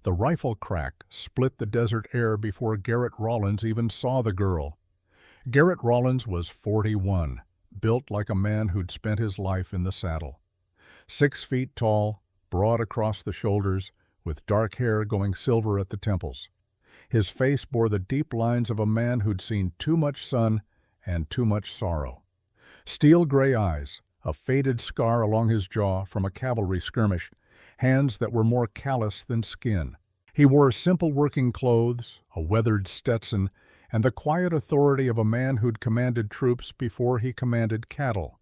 The rifle crack split the desert air before Garrett Rawlins even saw the girl. Garrett Rawlins was 41, built like a man who'd spent his life in the saddle. 6 feet tall, broad across the shoulders, with dark hair going silver at the temples. His face bore the deep lines of a man who'd seen too much sun and too much sorrow. Steel gray eyes, a faded scar along his jaw from a cavalry skirmish, hands that were more callous than skin. He wore simple working clothes, a weathered Stetson, and the quiet authority of a man who'd commanded troops before he commanded cattle.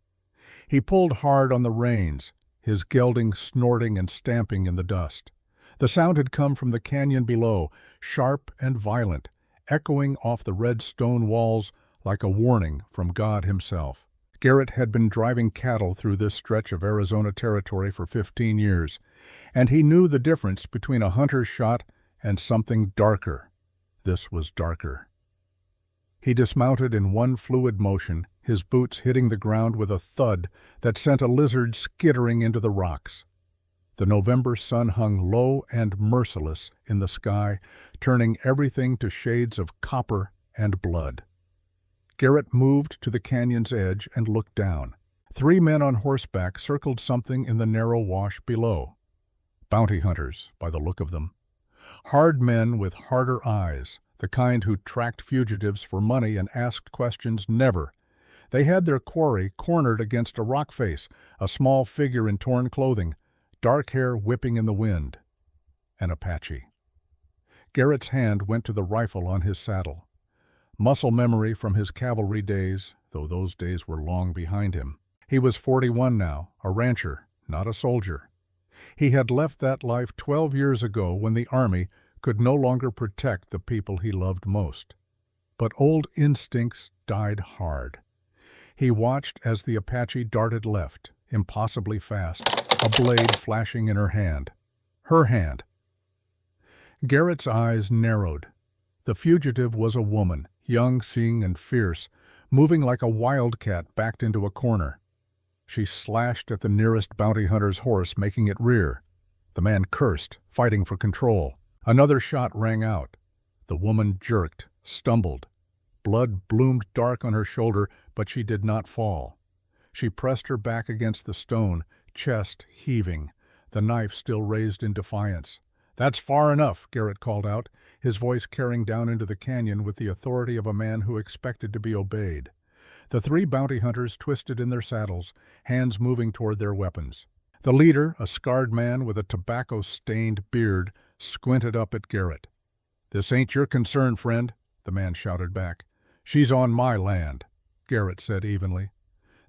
He pulled hard on the reins, his gelding snorting and stamping in the dust. The sound had come from the canyon below, sharp and violent, echoing off the red stone walls like a warning from God himself. Garrett had been driving cattle through this stretch of Arizona territory for 15 years, and he knew the difference between a hunter's shot and something darker. This was darker. He dismounted in one fluid motion, his boots hitting the ground with a thud that sent a lizard skittering into the rocks. The November sun hung low and merciless in the sky, turning everything to shades of copper and blood. Garrett moved to the canyon's edge and looked down. 3 men on horseback circled something in the narrow wash below. Bounty hunters, by the look of them. Hard men with harder eyes, the kind who tracked fugitives for money and asked questions never. They had their quarry cornered against a rock face, a small figure in torn clothing, dark hair whipping in the wind. An Apache. Garrett's hand went to the rifle on his saddle. Muscle memory from his cavalry days, though those days were long behind him. He was 41 now, a rancher, not a soldier. He had left that life 12 years ago when the Army could no longer protect the people he loved most. But old instincts died hard. He watched as the Apache darted left, impossibly fast, a blade flashing in her hand. Her hand. Garrett's eyes narrowed. The fugitive was a woman, young, seeing, and fierce, moving like a wildcat backed into a corner. She slashed at the nearest bounty hunter's horse, making it rear. The man cursed, fighting for control. Another shot rang out. The woman jerked, stumbled. Blood bloomed dark on her shoulder, but she did not fall. She pressed her back against the stone, chest heaving, the knife still raised in defiance. "That's far enough," Garrett called out, his voice carrying down into the canyon with the authority of a man who expected to be obeyed. The 3 bounty hunters twisted in their saddles, hands moving toward their weapons. The leader, a scarred man with a tobacco-stained beard, squinted up at Garrett. "This ain't your concern, friend," the man shouted back. "She's on my land," Garrett said evenly.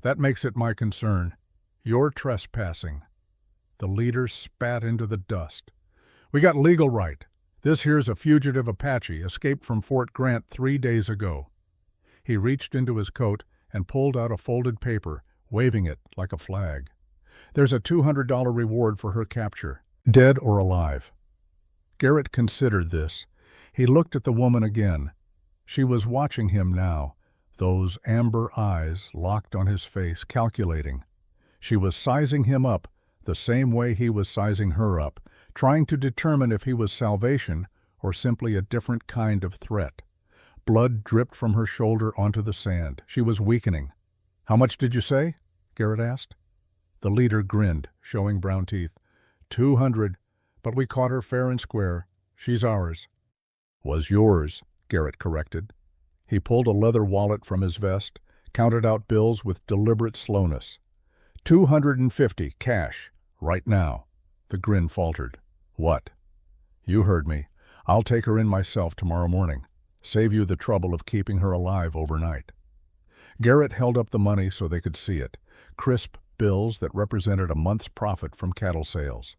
"That makes it my concern. You're trespassing." The leader spat into the dust. "We got legal right. This here's a fugitive Apache, escaped from Fort Grant 3 days ago." He reached into his coat and pulled out a folded paper, waving it like a flag. "There's a $200 reward for her capture, dead or alive." Garrett considered this. He looked at the woman again. She was watching him now, those amber eyes locked on his face, calculating. She was sizing him up the same way he was sizing her up, trying to determine if he was salvation or simply a different kind of threat. Blood dripped from her shoulder onto the sand. She was weakening. "How much did you say?" Garrett asked. The leader grinned, showing brown teeth. 200, but we caught her fair and square. She's ours." "Was yours," Garrett corrected. He pulled a leather wallet from his vest, counted out bills with deliberate slowness. 250, cash, right now." The grin faltered. "What?" "You heard me. I'll take her in myself tomorrow morning. Save you the trouble of keeping her alive overnight." Garrett held up the money so they could see it, crisp bills that represented a month's profit from cattle sales.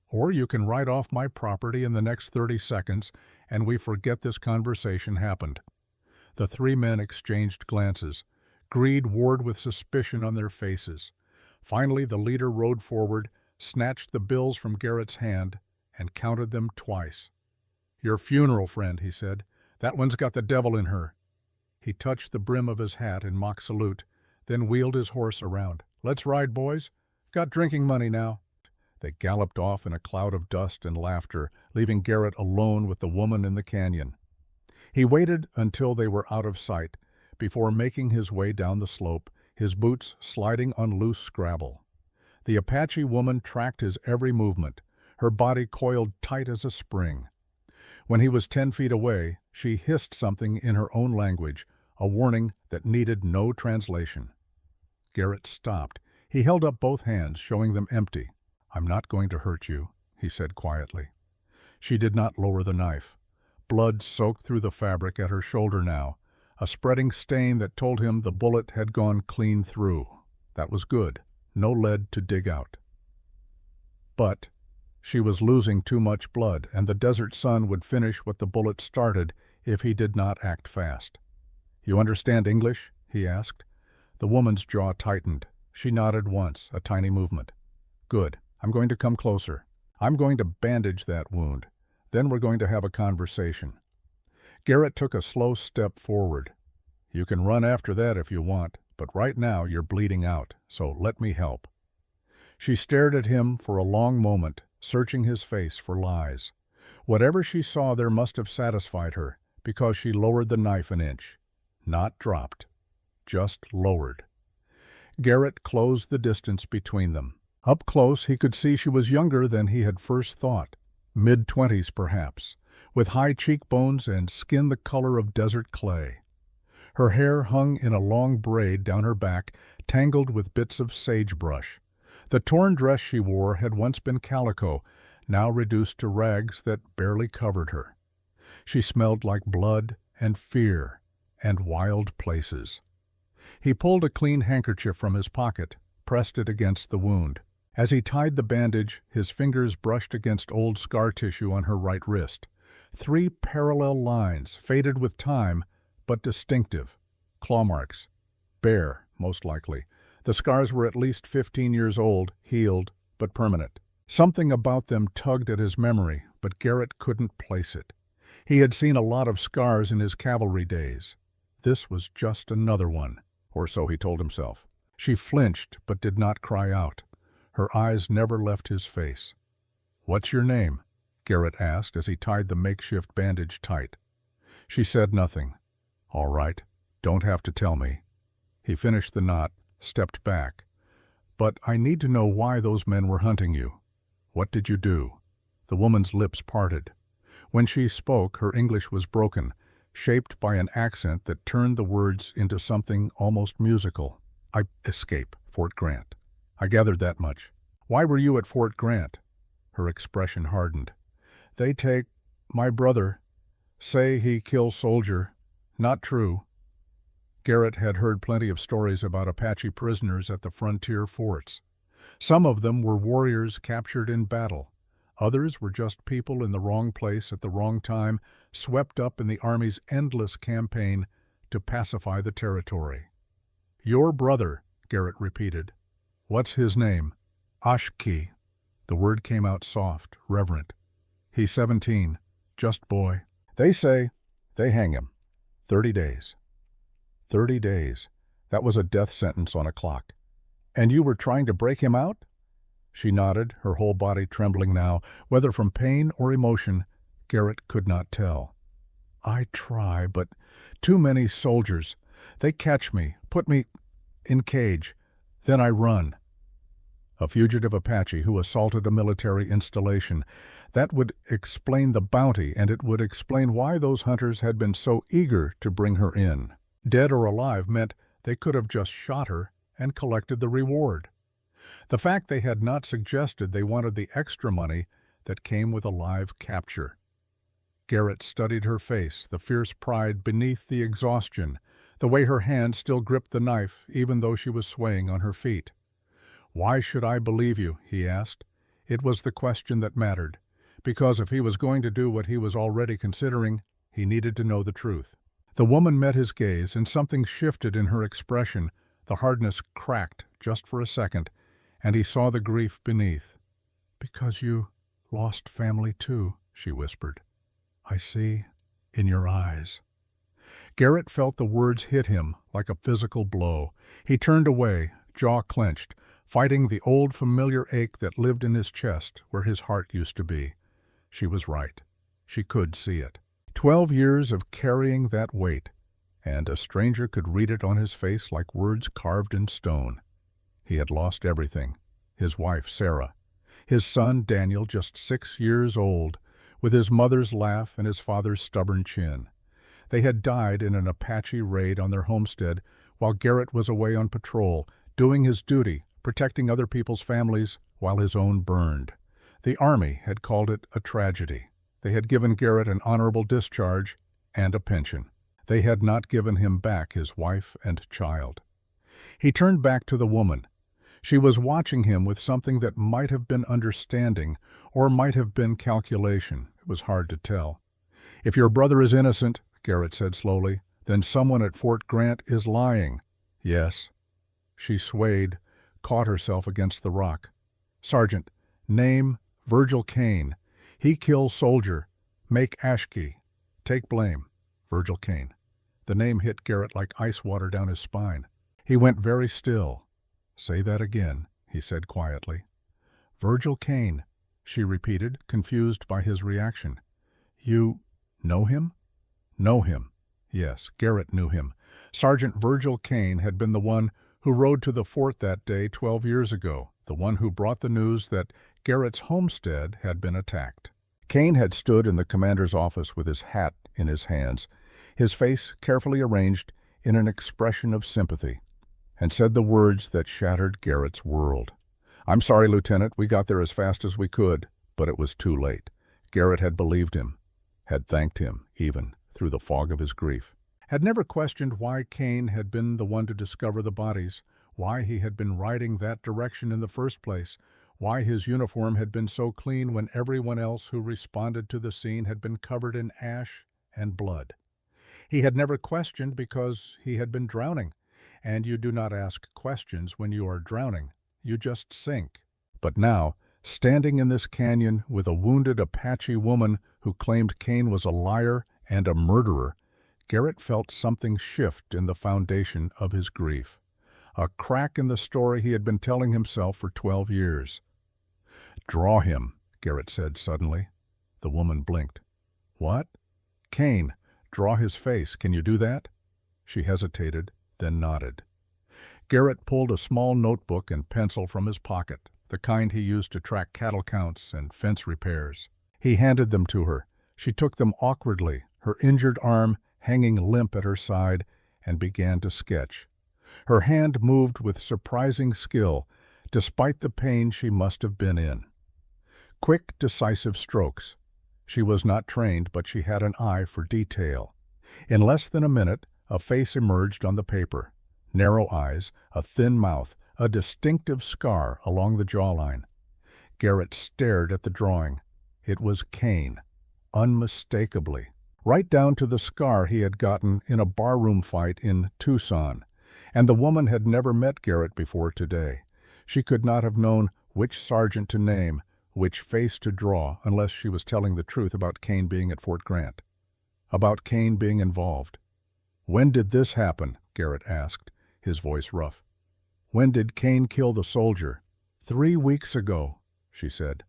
"Or you can write off my property in the next 30 seconds and we forget this conversation happened." The 3 men exchanged glances. Greed warred with suspicion on their faces. Finally, the leader rode forward, snatched the bills from Garrett's hand, and counted them twice. "Your funeral, friend," he said. "That one's got the devil in her." He touched the brim of his hat in mock salute, then wheeled his horse around. "Let's ride, boys. Got drinking money now." They galloped off in a cloud of dust and laughter, leaving Garrett alone with the woman in the canyon. He waited until they were out of sight before making his way down the slope, his boots sliding on loose scrabble. The Apache woman tracked his every movement, her body coiled tight as a spring. When he was 10 feet away, she hissed something in her own language, a warning that needed no translation. Garrett stopped. He held up both hands, showing them empty. "I'm not going to hurt you," he said quietly. She did not lower the knife. Blood soaked through the fabric at her shoulder now, a spreading stain that told him the bullet had gone clean through. That was good. No lead to dig out. But she was losing too much blood, and the desert sun would finish what the bullet started if he did not act fast. "You understand English?" he asked. The woman's jaw tightened. She nodded once, a tiny movement. "Good. I'm going to come closer. I'm going to bandage that wound. Then we're going to have a conversation." Garrett took a slow step forward. "You can run after that if you want, but right now you're bleeding out, so let me help." She stared at him for a long moment, searching his face for lies. Whatever she saw there must have satisfied her, because she lowered the knife an inch. Not dropped, just lowered. Garrett closed the distance between them. Up close, he could see she was younger than he had first thought, mid-20s perhaps, with high cheekbones and skin the color of desert clay. Her hair hung in a long braid down her back, tangled with bits of sagebrush. The torn dress she wore had once been calico, now reduced to rags that barely covered her. She smelled like blood and fear and wild places. He pulled a clean handkerchief from his pocket, pressed it against the wound. As he tied the bandage, his fingers brushed against old scar tissue on her right wrist. 3 parallel lines, faded with time, but distinctive. Claw marks. Bare, most likely. The scars were at least 15 years old, healed, but permanent. Something about them tugged at his memory, but Garrett couldn't place it. He had seen a lot of scars in his cavalry days. This was just another one, or so he told himself. She flinched, but did not cry out. Her eyes never left his face. "What's your name?" Garrett asked as he tied the makeshift bandage tight. She said nothing. "All right, don't have to tell me." He finished the knot, stepped back. "But I need to know why those men were hunting you. What did you do?" The woman's lips parted. When she spoke, her English was broken, shaped by an accent that turned the words into something almost musical. "I escape, Fort Grant. I gathered that much." "Why were you at Fort Grant?" Her expression hardened. "They take my brother. Say he kills soldier. Not true." Garrett had heard plenty of stories about Apache prisoners at the frontier forts. Some of them were warriors captured in battle. Others were just people in the wrong place at the wrong time, swept up in the Army's endless campaign to pacify the territory. "Your brother," Garrett repeated. "What's his name?" "Ashki." The word came out soft, reverent. "He's 17. Just boy. They say they hang him. 30 days. 30 days. That was a death sentence on a clock. And you were trying to break him out?" She nodded, her whole body trembling now, whether from pain or emotion, Garrett could not tell. "I try, but too many soldiers. They catch me, put me in cage. Then I run." A fugitive Apache who assaulted a military installation. That would explain the bounty, and it would explain why those hunters had been so eager to bring her in. Dead or alive meant they could have just shot her and collected the reward. The fact they had not suggested they wanted the extra money that came with a live capture. Garrett studied her face, the fierce pride beneath the exhaustion, the way her hand still gripped the knife even though she was swaying on her feet. "Why should I believe you?" he asked. It was the question that mattered, because if he was going to do what he was already considering, he needed to know the truth. The woman met his gaze, and something shifted in her expression. The hardness cracked just for a second, and he saw the grief beneath. "Because you lost family too," she whispered. "I see in your eyes." Garrett felt the words hit him like a physical blow. He turned away, jaw clenched, fighting the old familiar ache that lived in his chest where his heart used to be. She was right. She could see it. 12 years of carrying that weight, and a stranger could read it on his face like words carved in stone. He had lost everything. His wife, Sarah. His son, Daniel, just 6 years old, with his mother's laugh and his father's stubborn chin. They had died in an Apache raid on their homestead while Garrett was away on patrol, doing his duty, protecting other people's families while his own burned. The Army had called it a tragedy. They had given Garrett an honorable discharge and a pension. They had not given him back his wife and child. He turned back to the woman. She was watching him with something that might have been understanding or might have been calculation. It was hard to tell. "If your brother is innocent," Garrett said slowly, "then someone at Fort Grant is lying." "Yes." She swayed, caught herself against the rock. "Sergeant, name Virgil Kane. He kills soldier. Make Ashkey. Take blame. Virgil Kane." The name hit Garrett like ice water down his spine. He went very still. "Say that again," he said quietly. "Virgil Kane," she repeated, confused by his reaction. "You know him?" Know him. Yes, Garrett knew him. Sergeant Virgil Kane had been the one who rode to the fort that day 12 years ago, the one who brought the news that Garrett's homestead had been attacked. Kane had stood in the commander's office with his hat in his hands, his face carefully arranged in an expression of sympathy, and said the words that shattered Garrett's world. "I'm sorry, Lieutenant, we got there as fast as we could, but it was too late." Garrett had believed him, had thanked him, even, through the fog of his grief. Had never questioned why Kane had been the one to discover the bodies, why he had been riding that direction in the first place, why his uniform had been so clean when everyone else who responded to the scene had been covered in ash and blood. He had never questioned because he had been drowning, and you do not ask questions when you are drowning, you just sink. But now, standing in this canyon with a wounded Apache woman who claimed Kane was a liar and a murderer, Garrett felt something shift in the foundation of his grief, a crack in the story he had been telling himself for 12 years. "Draw him," Garrett said suddenly. The woman blinked. "What?" "Kane, draw his face. Can you do that?" She hesitated, then nodded. Garrett pulled a small notebook and pencil from his pocket, the kind he used to track cattle counts and fence repairs. He handed them to her. She took them awkwardly, her injured arm hanging limp at her side, and began to sketch. Her hand moved with surprising skill, despite the pain she must have been in. Quick, decisive strokes. She was not trained, but she had an eye for detail. In less than a minute, a face emerged on the paper. Narrow eyes, a thin mouth, a distinctive scar along the jawline. Garrett stared at the drawing. It was Kane, unmistakably. Right down to the scar he had gotten in a barroom fight in Tucson. And the woman had never met Garrett before today. She could not have known which sergeant to name, which face to draw, unless she was telling the truth about Kane being at Fort Grant. About Kane being involved. "When did this happen?" Garrett asked, his voice rough. "When did Kane kill the soldier?" 3 weeks ago, she said.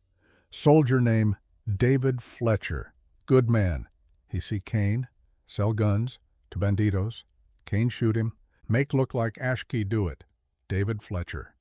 "Soldier name David Fletcher. Good man. He see Kane, sell guns to banditos. Kane shoot him, make look like Ashkey do it. David Fletcher."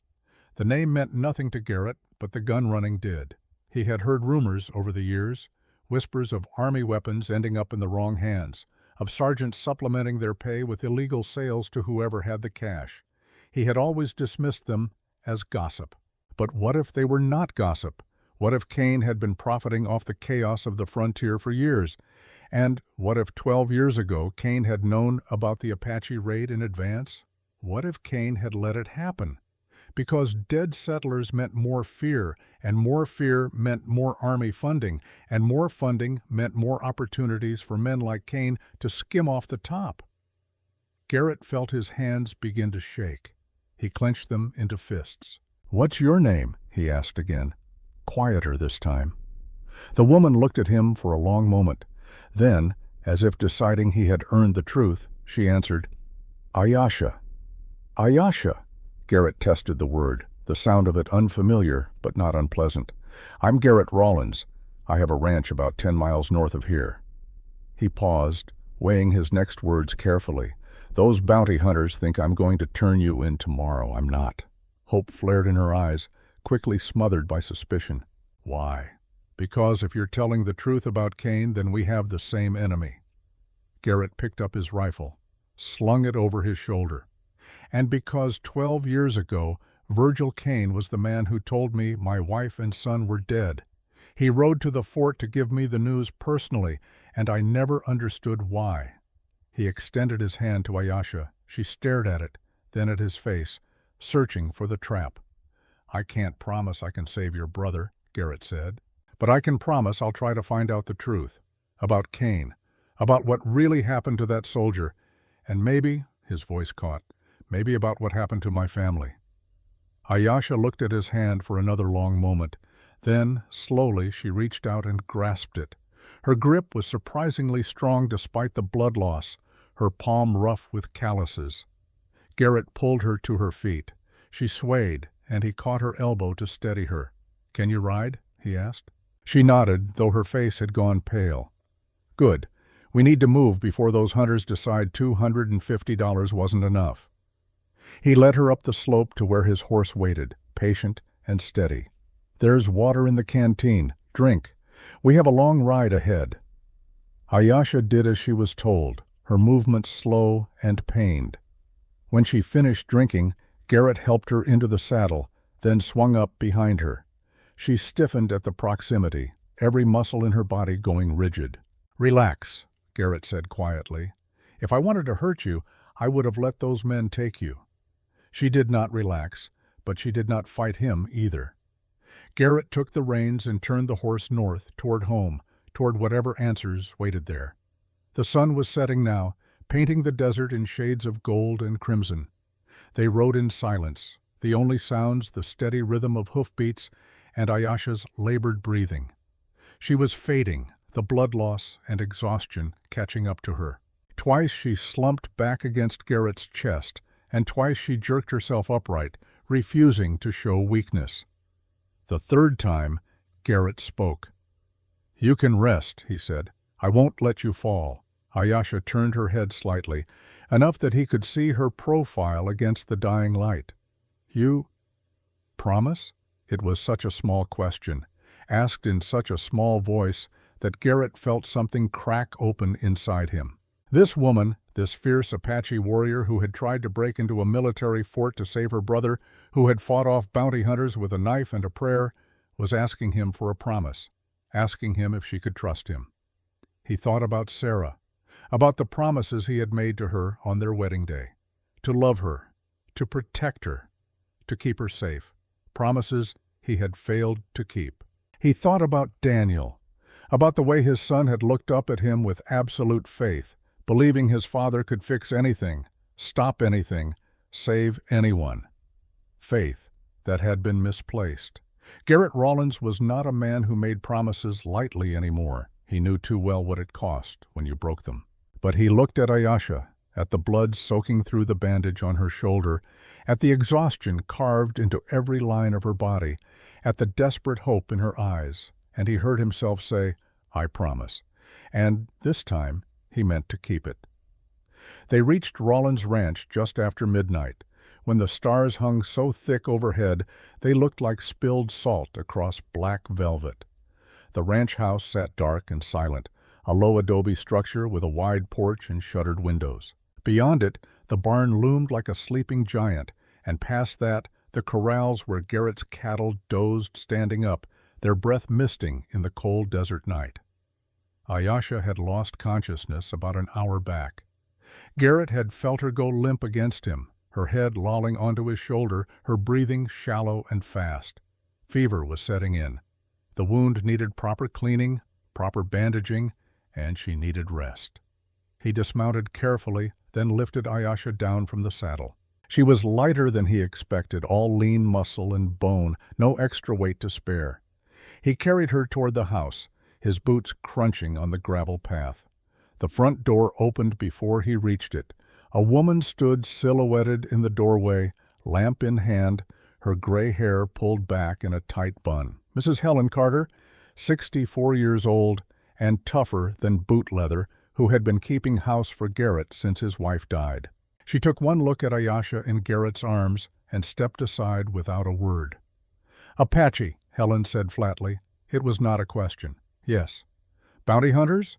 The name meant nothing to Garrett, but the gun running did. He had heard rumors over the years, whispers of Army weapons ending up in the wrong hands, of sergeants supplementing their pay with illegal sales to whoever had the cash. He had always dismissed them as gossip. But what if they were not gossip? What if Kane had been profiting off the chaos of the frontier for years? And what if 12 years ago Kane had known about the Apache raid in advance? What if Kane had let it happen? Because dead settlers meant more fear, and more fear meant more Army funding, and more funding meant more opportunities for men like Kane to skim off the top. Garrett felt his hands begin to shake. He clenched them into fists. "What's your name?" he asked again, quieter this time. The woman looked at him for a long moment. Then, as if deciding he had earned the truth, she answered, "Ayasha." "Ayasha." Garrett tested the word, the sound of it unfamiliar but not unpleasant. "I'm Garrett Rollins. I have a ranch about 10 miles north of here." He paused, weighing his next words carefully. "Those bounty hunters think I'm going to turn you in tomorrow. I'm not." Hope flared in her eyes, quickly smothered by suspicion. "Why?" "Because if you're telling the truth about Kane, then we have the same enemy." Garrett picked up his rifle, slung it over his shoulder. "And because 12 years ago, Virgil Kane was the man who told me my wife and son were dead. He rode to the fort to give me the news personally, and I never understood why." He extended his hand to Ayesha. She stared at it, then at his face, searching for the trap. "I can't promise I can save your brother," Garrett said. "But I can promise I'll try to find out the truth. About Kane. About what really happened to that soldier. And maybe," his voice caught, "maybe about what happened to my family." Ayesha looked at his hand for another long moment. Then, slowly, she reached out and grasped it. Her grip was surprisingly strong despite the blood loss, her palm rough with calluses. Garrett pulled her to her feet. She swayed, and he caught her elbow to steady her. "Can you ride?" he asked. She nodded, though her face had gone pale. "Good. We need to move before those hunters decide $250 wasn't enough." He led her up the slope to where his horse waited, patient and steady. "There's water in the canteen. Drink. We have a long ride ahead." Ayesha did as she was told, her movements slow and pained. When she finished drinking, Garrett helped her into the saddle, then swung up behind her. She stiffened at the proximity, every muscle in her body going rigid. "Relax," Garrett said quietly. "If I wanted to hurt you, I would have let those men take you." She did not relax, but she did not fight him either. Garrett took the reins and turned the horse north, toward home, toward whatever answers waited there. The sun was setting now, painting the desert in shades of gold and crimson. They rode in silence, the only sounds the steady rhythm of hoofbeats and Ayesha's labored breathing. She was fading, the blood loss and exhaustion catching up to her. Twice she slumped back against Garrett's chest, and twice she jerked herself upright, refusing to show weakness. The third time, Garrett spoke. "You can rest," he said. "I won't let you fall." Ayesha turned her head slightly, enough that he could see her profile against the dying light. "You promise?" It was such a small question, asked in such a small voice, that Garrett felt something crack open inside him. This woman, this fierce Apache warrior who had tried to break into a military fort to save her brother, who had fought off bounty hunters with a knife and a prayer, was asking him for a promise, asking him if she could trust him. He thought about Sarah, about the promises he had made to her on their wedding day, to love her, to protect her, to keep her safe, promises he had failed to keep. He thought about Daniel, about the way his son had looked up at him with absolute faith, believing his father could fix anything, stop anything, save anyone. Faith that had been misplaced. Garrett Rollins was not a man who made promises lightly anymore. He knew too well what it cost when you broke them. But he looked at Ayesha, at the blood soaking through the bandage on her shoulder, at the exhaustion carved into every line of her body, at the desperate hope in her eyes, and he heard himself say, "I promise." And this time, he meant to keep it. They reached Rollins Ranch just after midnight, when the stars hung so thick overhead they looked like spilled salt across black velvet. The ranch house sat dark and silent, a low adobe structure with a wide porch and shuttered windows. Beyond it, the barn loomed like a sleeping giant, and past that, the corrals where Garrett's cattle dozed standing up, their breath misting in the cold desert night. Ayesha had lost consciousness about an hour back. Garrett had felt her go limp against him, her head lolling onto his shoulder, her breathing shallow and fast. Fever was setting in. The wound needed proper cleaning, proper bandaging, and she needed rest. He dismounted carefully, then lifted Ayesha down from the saddle. She was lighter than he expected, all lean muscle and bone, no extra weight to spare. He carried her toward the house, his boots crunching on the gravel path. The front door opened before he reached it. A woman stood silhouetted in the doorway, lamp in hand, her gray hair pulled back in a tight bun. Mrs. Helen Carter, 64 years old and tougher than boot leather, who had been keeping house for Garrett since his wife died. She took one look at Ayesha in Garrett's arms and stepped aside without a word. "Apache," Helen said flatly. It was not a question. "Yes." "Bounty hunters?"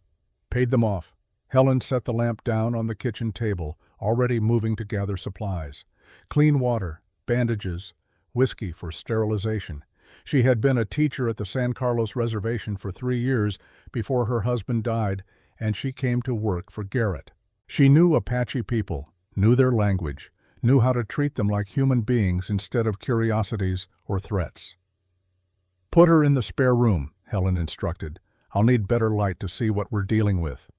"Paid them off." Helen set the lamp down on the kitchen table, already moving to gather supplies. Clean water, bandages, whiskey for sterilization. She had been a teacher at the San Carlos Reservation for 3 years before her husband died, and she came to work for Garrett. She knew Apache people, knew their language, knew how to treat them like human beings instead of curiosities or threats. "Put her in the spare room," Helen instructed. "I'll need better light to see what we're dealing with."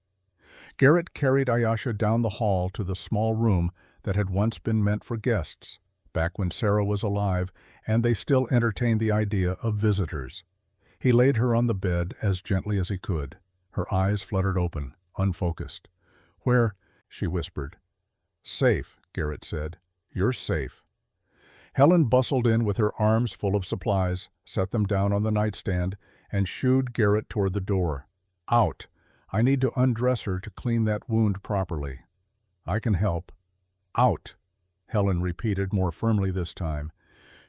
Garrett carried Ayesha down the hall to the small room that had once been meant for guests, back when Sarah was alive and they still entertained the idea of visitors. He laid her on the bed as gently as he could. Her eyes fluttered open, unfocused. "Where?" she whispered. "Safe," Garrett said. "You're safe." Helen bustled in with her arms full of supplies, set them down on the nightstand, and shooed Garrett toward the door. "Out! I need to undress her to clean that wound properly." "I can help." "Out!" Helen repeated more firmly this time.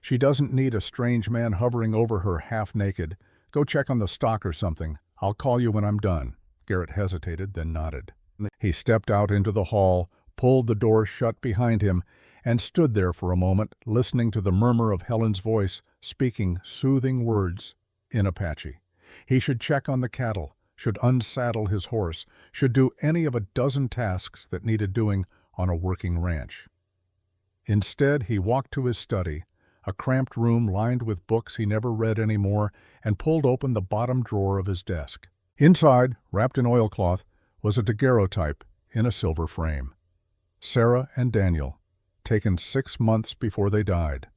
"She doesn't need a strange man hovering over her half-naked. Go check on the stock or something. I'll call you when I'm done." Garrett hesitated, then nodded. He stepped out into the hall, pulled the door shut behind him, and stood there for a moment, listening to the murmur of Helen's voice, speaking soothing words in Apache. He should check on the cattle, should unsaddle his horse, should do any of a dozen tasks that needed doing on a working ranch. Instead, he walked to his study, a cramped room lined with books he never read anymore, and pulled open the bottom drawer of his desk. Inside, wrapped in oilcloth, was a daguerreotype in a silver frame. Sarah and Daniel, taken 6 months before they died.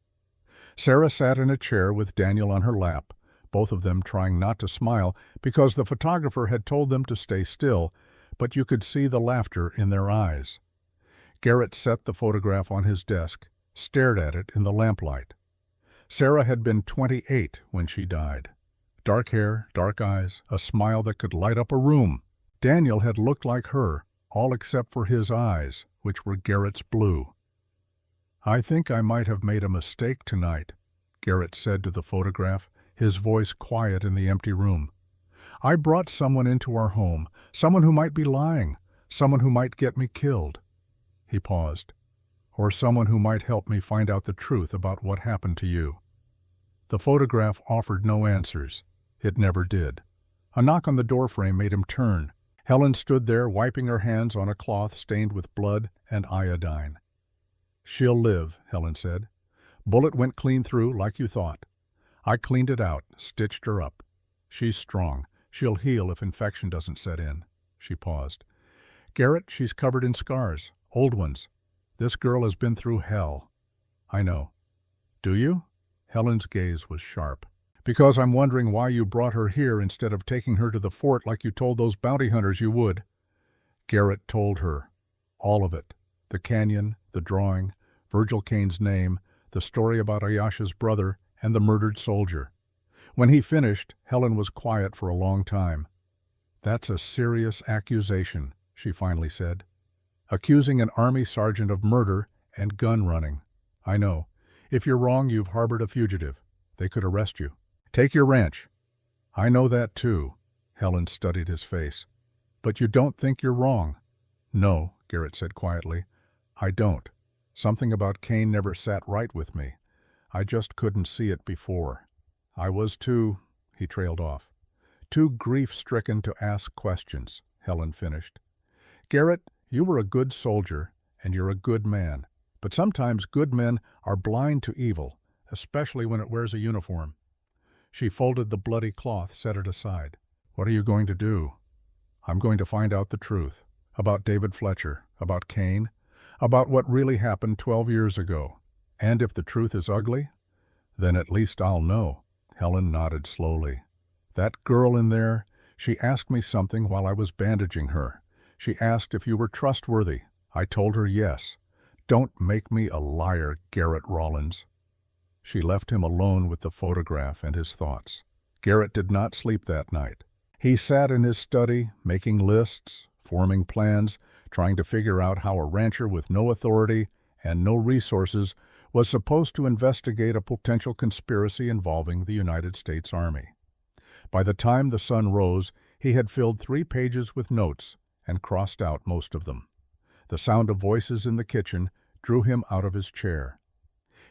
Sarah sat in a chair with Daniel on her lap, both of them trying not to smile because the photographer had told them to stay still, but you could see the laughter in their eyes. Garrett set the photograph on his desk, stared at it in the lamplight. Sarah had been 28 when she died. Dark hair, dark eyes, a smile that could light up a room. Daniel had looked like her, all except for his eyes, which were Garrett's blue. "I think I might have made a mistake tonight," Garrett said to the photograph, his voice quiet in the empty room. "I brought someone into our home, someone who might be lying, someone who might get me killed." He paused. "Or someone who might help me find out the truth about what happened to you." The photograph offered no answers. It never did. A knock on the doorframe made him turn. Helen stood there, wiping her hands on a cloth stained with blood and iodine. "She'll live," Helen said. "Bullet went clean through, like you thought. I cleaned it out, stitched her up. She's strong. She'll heal if infection doesn't set in." She paused. "Garrett, she's covered in scars, old ones. This girl has been through hell." "I know." "Do you?" Helen's gaze was sharp. "Because I'm wondering why you brought her here instead of taking her to the fort like you told those bounty hunters you would." Garrett told her. All of it. The canyon, the drawing, Virgil Kane's name, the story about Ayesha's brother, and the murdered soldier. When he finished, Helen was quiet for a long time. "That's a serious accusation," she finally said. "Accusing an Army sergeant of murder and gun running. I know. If you're wrong, you've harbored a fugitive. They could arrest you. Take your ranch." "I know that too." Helen studied his face. "But you don't think you're wrong?" "No," Garrett said quietly. "I don't. Something about Kane never sat right with me. I just couldn't see it before. I was too—" he trailed off. "Too grief-stricken to ask questions," Helen finished. "Garrett, you were a good soldier, and you're a good man. But sometimes good men are blind to evil, especially when it wears a uniform." She folded the bloody cloth, set it aside. "What are you going to do?" "I'm going to find out the truth. About David Fletcher, about Kane, about what really happened 12 years ago. And if the truth is ugly, then at least I'll know." Helen nodded slowly. "That girl in there, she asked me something while I was bandaging her. She asked if you were trustworthy. I told her yes. Don't make me a liar, Garrett Rollins." She left him alone with the photograph and his thoughts. Garrett did not sleep that night. He sat in his study, making lists, forming plans, trying to figure out how a rancher with no authority and no resources was supposed to investigate a potential conspiracy involving the United States Army. By the time the sun rose, he had filled 3 pages with notes and crossed out most of them. The sound of voices in the kitchen drew him out of his chair.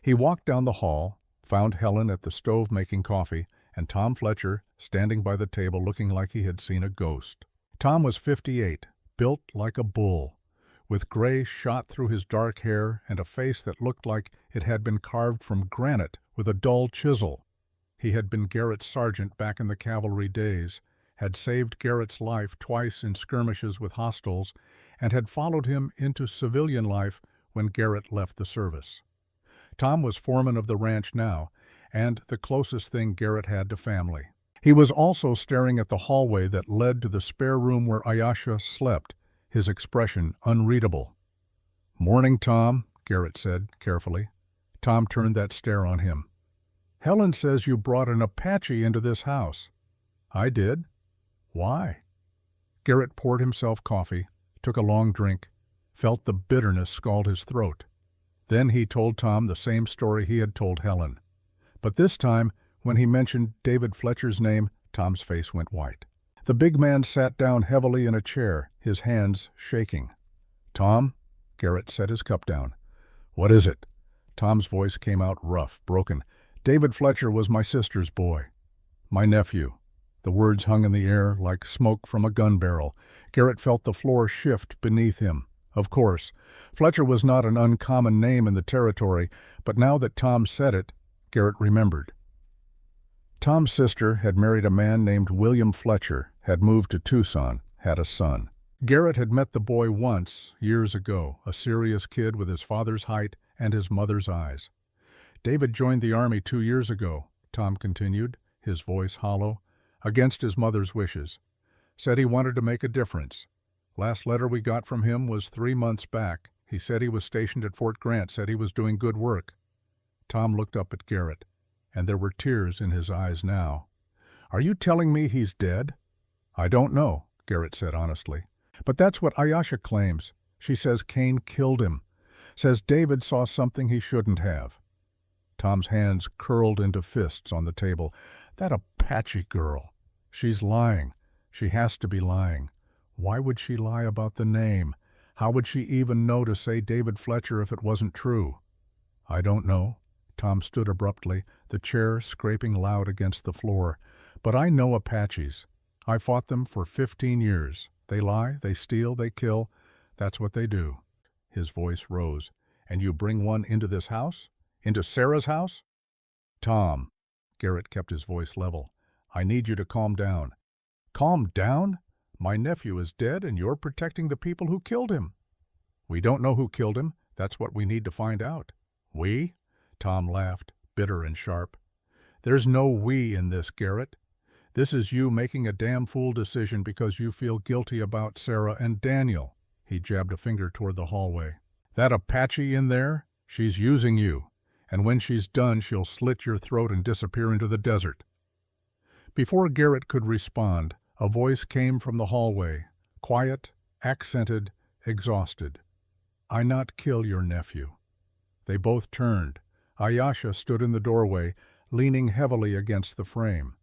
He walked down the hall, found Helen at the stove making coffee, and Tom Fletcher standing by the table looking like he had seen a ghost. Tom was 58, built like a bull, with gray shot through his dark hair and a face that looked like it had been carved from granite with a dull chisel. He had been Garrett's sergeant back in the cavalry days, had saved Garrett's life twice in skirmishes with hostiles, and had followed him into civilian life when Garrett left the service. Tom was foreman of the ranch now, and the closest thing Garrett had to family. He was also staring at the hallway that led to the spare room where Ayesha slept, his expression unreadable. "Morning, Tom," Garrett said carefully. Tom turned that stare on him. "Helen says you brought an Apache into this house." "I did." "Why?" Garrett poured himself coffee, took a long drink, felt the bitterness scald his throat. Then he told Tom the same story he had told Helen. But this time, when he mentioned David Fletcher's name, Tom's face went white. The big man sat down heavily in a chair, his hands shaking. "Tom," Garrett set his cup down. "What is it?" Tom's voice came out rough, broken. "David Fletcher was my sister's boy. My nephew." The words hung in the air like smoke from a gun barrel. Garrett felt the floor shift beneath him. Of course, Fletcher was not an uncommon name in the territory, but now that Tom said it, Garrett remembered. Tom's sister had married a man named William Fletcher, had moved to Tucson, had a son. Garrett had met the boy once, years ago, a serious kid with his father's height and his mother's eyes. "David joined the Army 2 years ago," Tom continued, his voice hollow, "against his mother's wishes. Said he wanted to make a difference. Last letter we got from him was 3 months back. He said he was stationed at Fort Grant, said he was doing good work." Tom looked up at Garrett, and there were tears in his eyes now. "Are you telling me he's dead?" "I don't know," Garrett said honestly. "But that's what Ayesha claims. She says Cain killed him. Says David saw something he shouldn't have." Tom's hands curled into fists on the table. "That Apache girl. She's lying. She has to be lying. Why would she lie about the name? How would she even know to say David Fletcher if it wasn't true?" "I don't know." Tom stood abruptly, the chair scraping loud against the floor. "But I know Apaches. I fought them for 15 years. They lie, they steal, they kill. That's what they do." His voice rose. "And you bring one into this house? Into Sarah's house?" "Tom," Garrett kept his voice level, "I need you to calm down." "Calm down? My nephew is dead and you're protecting the people who killed him." "We don't know who killed him. That's what we need to find out." "We?" Tom laughed, bitter and sharp. "There's no we in this, Garrett. This is you making a damn fool decision because you feel guilty about Sarah and Daniel." He jabbed a finger toward the hallway. "That Apache in there? She's using you. And when she's done, she'll slit your throat and disappear into the desert." Before Garrett could respond, a voice came from the hallway, quiet, accented, exhausted. "I not kill your nephew." They both turned. Ayesha stood in the doorway, leaning heavily against the frame.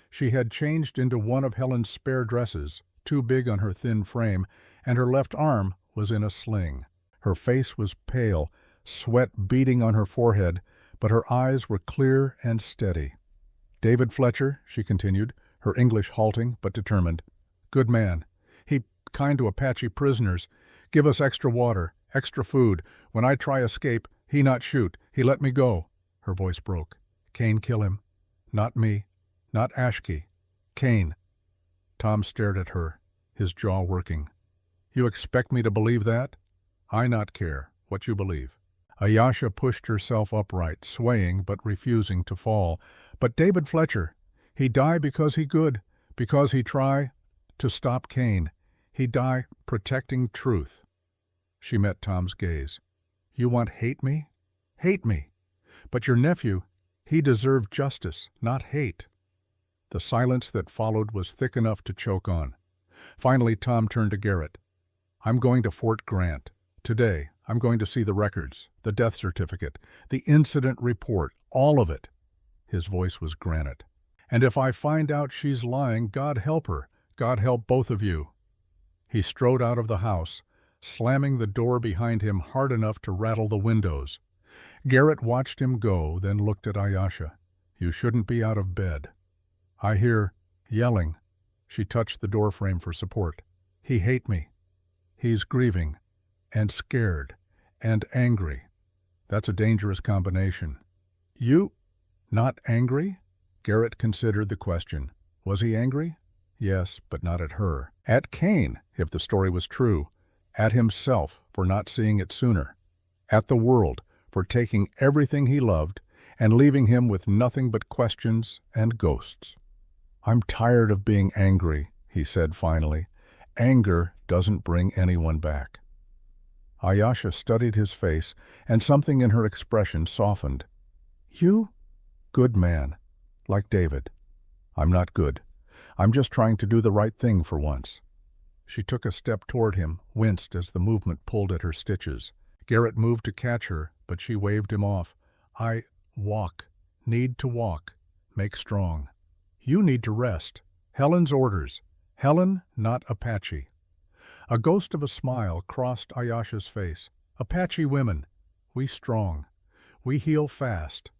She had changed into one of Helen's spare dresses, too big on her thin frame, and her left arm was in a sling. Her face was pale, sweat beading on her forehead, but her eyes were clear and steady. "David Fletcher," she continued, her English halting but determined. "Good man. He kind to Apache prisoners. Give us extra water, extra food. When I try escape, he not shoot. He let me go." Her voice broke. "Cain kill him. Not me. Not Ashke. Cain." Tom stared at her, his jaw working. "You expect me to believe that?" "I not care what you believe." Ayesha pushed herself upright, swaying but refusing to fall. "But David Fletcher, he die because he good, because he try to stop Cain. He die protecting truth." She met Tom's gaze. "You want hate me? Hate me. But your nephew, He deserved justice, not hate. The silence that followed was thick enough to choke on. Finally, Tom turned to Garrett. "I'm going to Fort Grant. Today, I'm going to see the records, the death certificate, the incident report, all of it." His voice was granite. "And if I find out she's lying, God help her. God help both of you." He strode out of the house, slamming the door behind him hard enough to rattle the windows. Garrett watched him go, then looked at Ayesha. "You shouldn't be out of bed." "I hear yelling." She touched the doorframe for support. "He hate me. He's grieving, and scared, and angry. That's a dangerous combination." "You not angry?" Garrett considered the question. Was he angry? Yes, but not at her. At Cain, if the story was true. At himself for not seeing it sooner. At the world for taking everything he loved and leaving him with nothing but questions and ghosts. "I'm tired of being angry," he said finally. "Anger doesn't bring anyone back." Ayesha studied his face, and something in her expression softened. "You? Good man. Like David." "I'm not good. I'm just trying to do the right thing for once." She took a step toward him, winced as the movement pulled at her stitches. Garrett moved to catch her, but she waved him off. "I walk. Need to walk. Make strong. You need to rest. Helen's orders. Helen, not Apache." A ghost of a smile crossed Ayesha's face. "Apache women. We strong. We heal fast."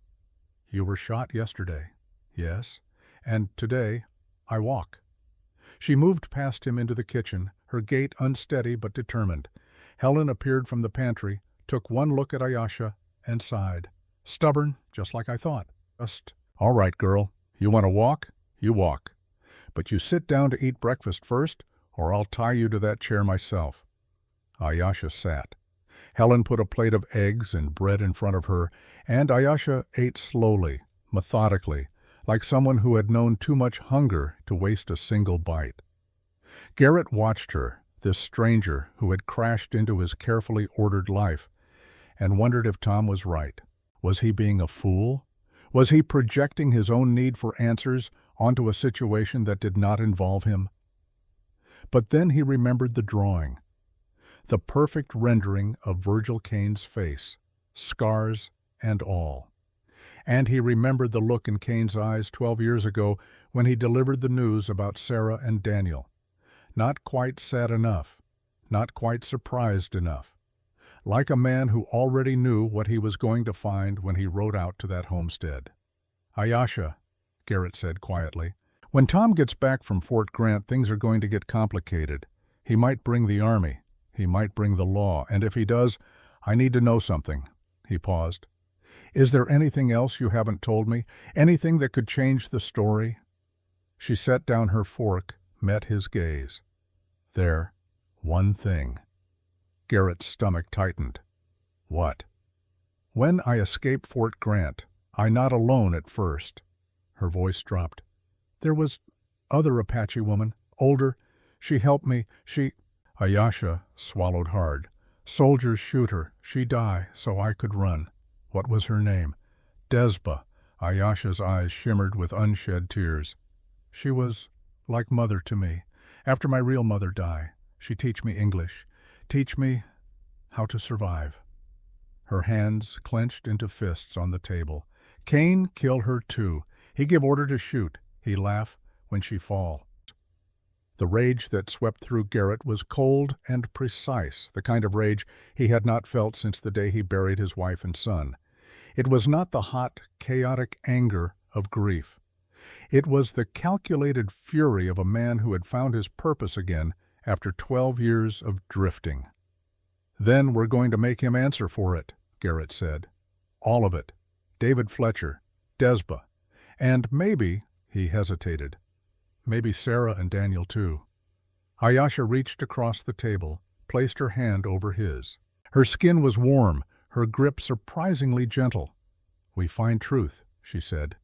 "You were shot yesterday." "Yes. And today, I walk." She moved past him into the kitchen, her gait unsteady but determined. Helen appeared from the pantry, took one look at Ayesha, and sighed. "Stubborn, just like I thought. Just, all right, girl. You want to walk? You walk. But you sit down to eat breakfast first, or I'll tie you to that chair myself." Ayesha sat. Helen put a plate of eggs and bread in front of her, and Ayesha ate slowly, methodically, like someone who had known too much hunger to waste a single bite. Garrett watched her, this stranger who had crashed into his carefully ordered life, and wondered if Tom was right. Was he being a fool? Was he projecting his own need for answers onto a situation that did not involve him? But then he remembered the drawing, the perfect rendering of Virgil Cain's face, scars and all. And he remembered the look in Cain's eyes 12 years ago when he delivered the news about Sarah and Daniel. Not quite sad enough, not quite surprised enough. Like a man who already knew what he was going to find when he rode out to that homestead. "Ayesha," Garrett said quietly, "when Tom gets back from Fort Grant, things are going to get complicated. He might bring the army. He might bring the law. And if he does, I need to know something." He paused. "Is there anything else you haven't told me? Anything that could change the story?" She set down her fork, met his gaze. "There, one thing." Garrett's stomach tightened. "What?" "When I escaped Fort Grant, I not alone at first." Her voice dropped. "There was other Apache woman, older. She helped me. She—" Ayesha swallowed hard. "Soldiers shoot her. She die, so I could run." "What was her name?" "Desba." Ayesha's eyes shimmered with unshed tears. "She was like mother to me. After my real mother die, she teach me English, teach me how to survive." Her hands clenched into fists on the table. "Cain kill her too. He give order to shoot. He laugh when she fall." The rage that swept through Garrett was cold and precise, the kind of rage he had not felt since the day he buried his wife and son. It was not the hot, chaotic anger of grief. It was the calculated fury of a man who had found his purpose again after 12 years of drifting. "Then we're going to make him answer for it," Garrett said. "All of it. David Fletcher, Desba, and maybe," he hesitated, "maybe Sarah and Daniel too." Ayesha reached across the table, placed her hand over his. Her skin was warm, her grip surprisingly gentle. "We find truth," she said,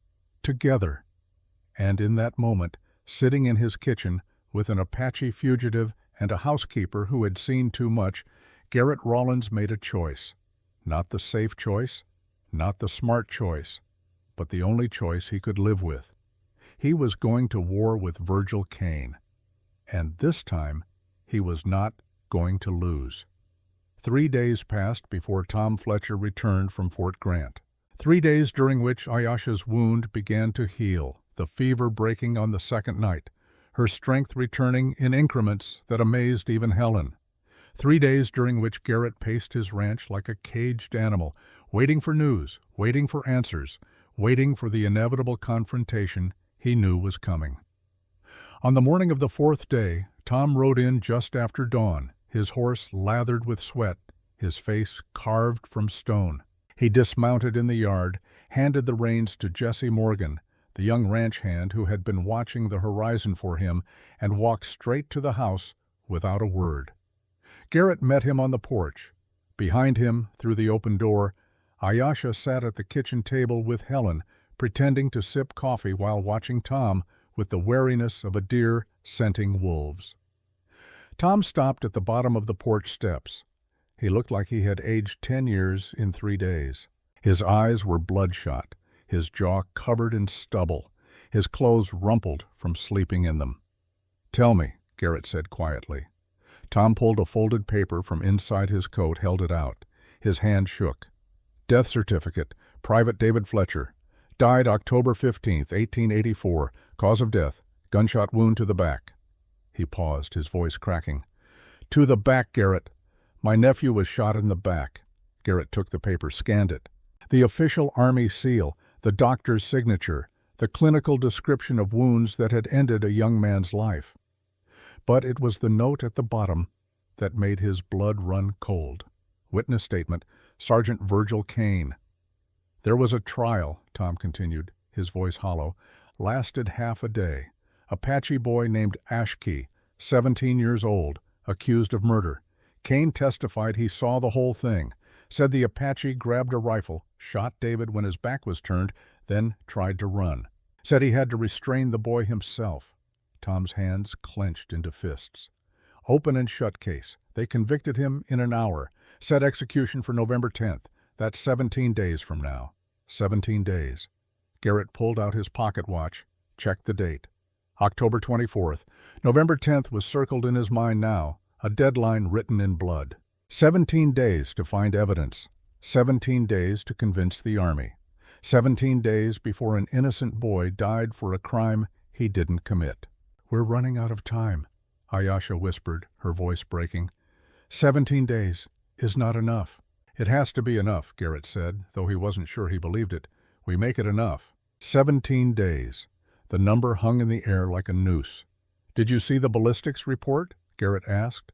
"together." And in that moment, sitting in his kitchen with an Apache fugitive and a housekeeper who had seen too much, Garrett Rollins made a choice. Not the safe choice, not the smart choice, but the only choice he could live with. He was going to war with Virgil Kane, and this time he was not going to lose. 3 days passed before Tom Fletcher returned from Fort Grant. 3 days during which Ayesha's wound began to heal, the fever breaking on the second night, her strength returning in increments that amazed even Helen. 3 days during which Garrett paced his ranch like a caged animal, waiting for news, waiting for answers, waiting for the inevitable confrontation he knew was coming. On the morning of the 4th day, Tom rode in just after dawn, his horse lathered with sweat, his face carved from stone. He dismounted in the yard, handed the reins to Jesse Morgan, the young ranch hand who had been watching the horizon for him, and walked straight to the house without a word. Garrett met him on the porch. Behind him, through the open door, Ayesha sat at the kitchen table with Helen, pretending to sip coffee while watching Tom with the wariness of a deer scenting wolves. Tom stopped at the bottom of the porch steps. He looked like he had aged 10 years in 3 days. His eyes were bloodshot, his jaw covered in stubble, his clothes rumpled from sleeping in them. "Tell me," Garrett said quietly. Tom pulled a folded paper from inside his coat, held it out. His hand shook. "Death certificate, Private David Fletcher. Died October 15th, 1884. Cause of death, gunshot wound to the back." He paused, his voice cracking. "To the back, Garrett. My nephew was shot in the back." Garrett took the paper, scanned it. The official Army seal, the doctor's signature, the clinical description of wounds that had ended a young man's life. But it was the note at the bottom that made his blood run cold. Witness statement, Sergeant Virgil Kane. "There was a trial," Tom continued, his voice hollow, "lasted half a day. Apache boy named Ashkey, 17 years old, accused of murder. Kane testified he saw the whole thing, said the Apache grabbed a rifle, shot David when his back was turned, then tried to run. Said he had to restrain the boy himself." Tom's hands clenched into fists. "Open and shut case. They convicted him in an hour. Set execution for November 10th. That's 17 days from now. 17 days. Garrett pulled out his pocket watch, checked the date. October 24th. November 10th was circled in his mind now, a deadline written in blood. 17 days to find evidence. 17 days to convince the Army. 17 days before an innocent boy died for a crime he didn't commit. "We're running out of time," Ayesha whispered, her voice breaking. 17 days is not enough." "It has to be enough," Garrett said, though he wasn't sure he believed it. "We make it enough." 17 days. The number hung in the air like a noose. "Did you see the ballistics report?" Garrett asked.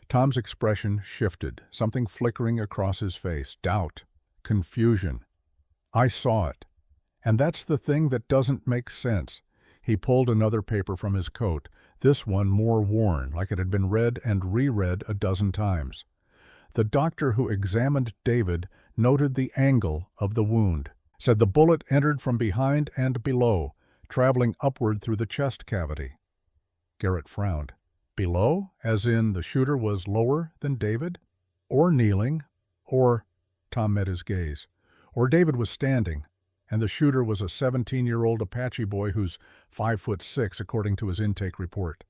Tom's expression shifted, something flickering across his face. Doubt. Confusion. "I saw it. And that's the thing that doesn't make sense." He pulled another paper from his coat, this one more worn, like it had been read and reread a dozen times. The doctor who examined David noted the angle of the wound, said the bullet entered from behind and below, traveling upward through the chest cavity. Garrett frowned. Below, as in the shooter was lower than David? Or kneeling? Or, Tom met his gaze, or David was standing, and the shooter was a 17-year-old Apache boy who's 5'6", according to his intake report.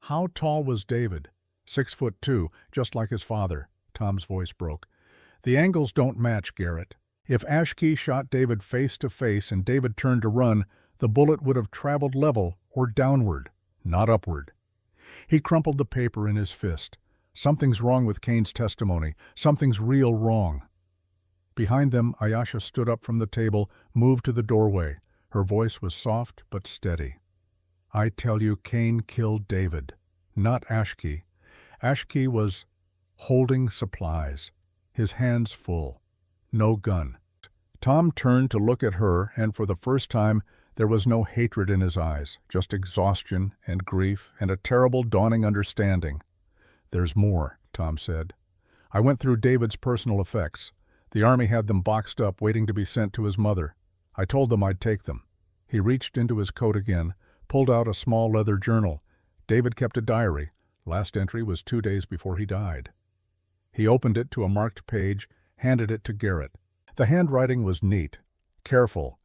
How tall was David? 6'2", just like his father. Tom's voice broke. "The angles don't match, Garrett. If Ashkey shot David face to face and David turned to run, the bullet would have traveled level or downward, not upward." He crumpled the paper in his fist. Something's wrong with Kane's testimony. Something's real wrong. Behind them, Ayesha stood up from the table, moved to the doorway. Her voice was soft but steady. "I tell you, Kane killed David, not Ashkey. Ashkey was holding supplies, his hands full. No gun." Tom turned to look at her, and for the first time there was no hatred in his eyes, just exhaustion and grief and a terrible dawning understanding. "There's more," Tom said. "I went through David's personal effects. The Army had them boxed up, waiting to be sent to his mother. I told them I'd take them." He reached into his coat again, pulled out a small leather journal. David kept a diary. Last entry was 2 days before he died. He opened it to a marked page, handed it to Garrett. The handwriting was neat, careful,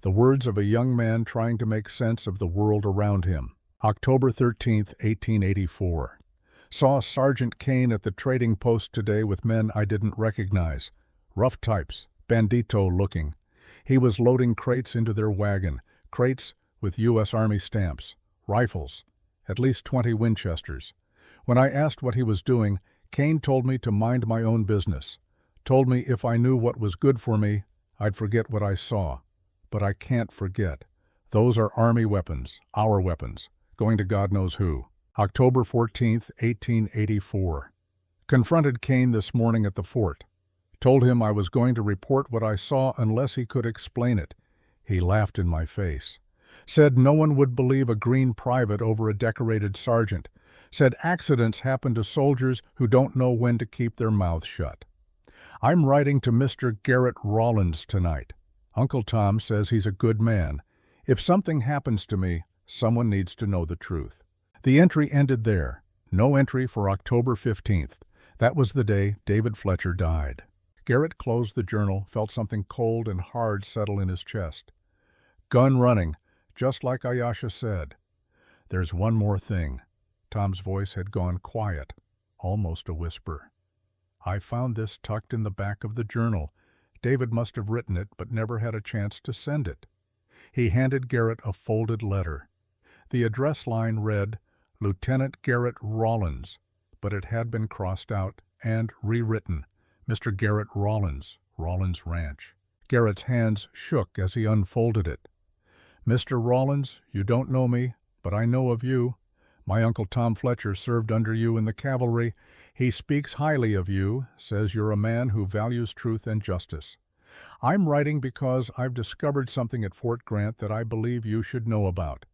the words of a young man trying to make sense of the world around him. October 13th, 1884. Saw Sergeant Kane at the trading post today with men I didn't recognize. Rough types, bandito-looking. He was loading crates into their wagon, crates with U.S. Army stamps, rifles, at least 20 Winchesters. When I asked what he was doing, Kane told me to mind my own business. Told me if I knew what was good for me, I'd forget what I saw. But I can't forget. Those are Army weapons, our weapons, going to God knows who. October 14th, 1884. Confronted Kane this morning at the fort. Told him I was going to report what I saw unless he could explain it. He laughed in my face. Said no one would believe a green private over a decorated sergeant. Said accidents happen to soldiers who don't know when to keep their mouths shut. I'm writing to Mr. Garrett Rollins tonight. Uncle Tom says he's a good man. If something happens to me, someone needs to know the truth. The entry ended there. No entry for October 15th. That was the day David Fletcher died. Garrett closed the journal, felt something cold and hard settle in his chest. Gun running, just like Ayesha said. There's one more thing. Tom's voice had gone quiet, almost a whisper. I found this tucked in the back of the journal. David must have written it, but never had a chance to send it. He handed Garrett a folded letter. The address line read, Lieutenant Garrett Rollins, but it had been crossed out and rewritten, Mr. Garrett Rollins, Rollins Ranch. Garrett's hands shook as he unfolded it. Mr. Rollins, you don't know me, but I know of you. My Uncle Tom Fletcher served under you in the cavalry. He speaks highly of you, says you're a man who values truth and justice. I'm writing because I've discovered something at Fort Grant that I believe you should know about.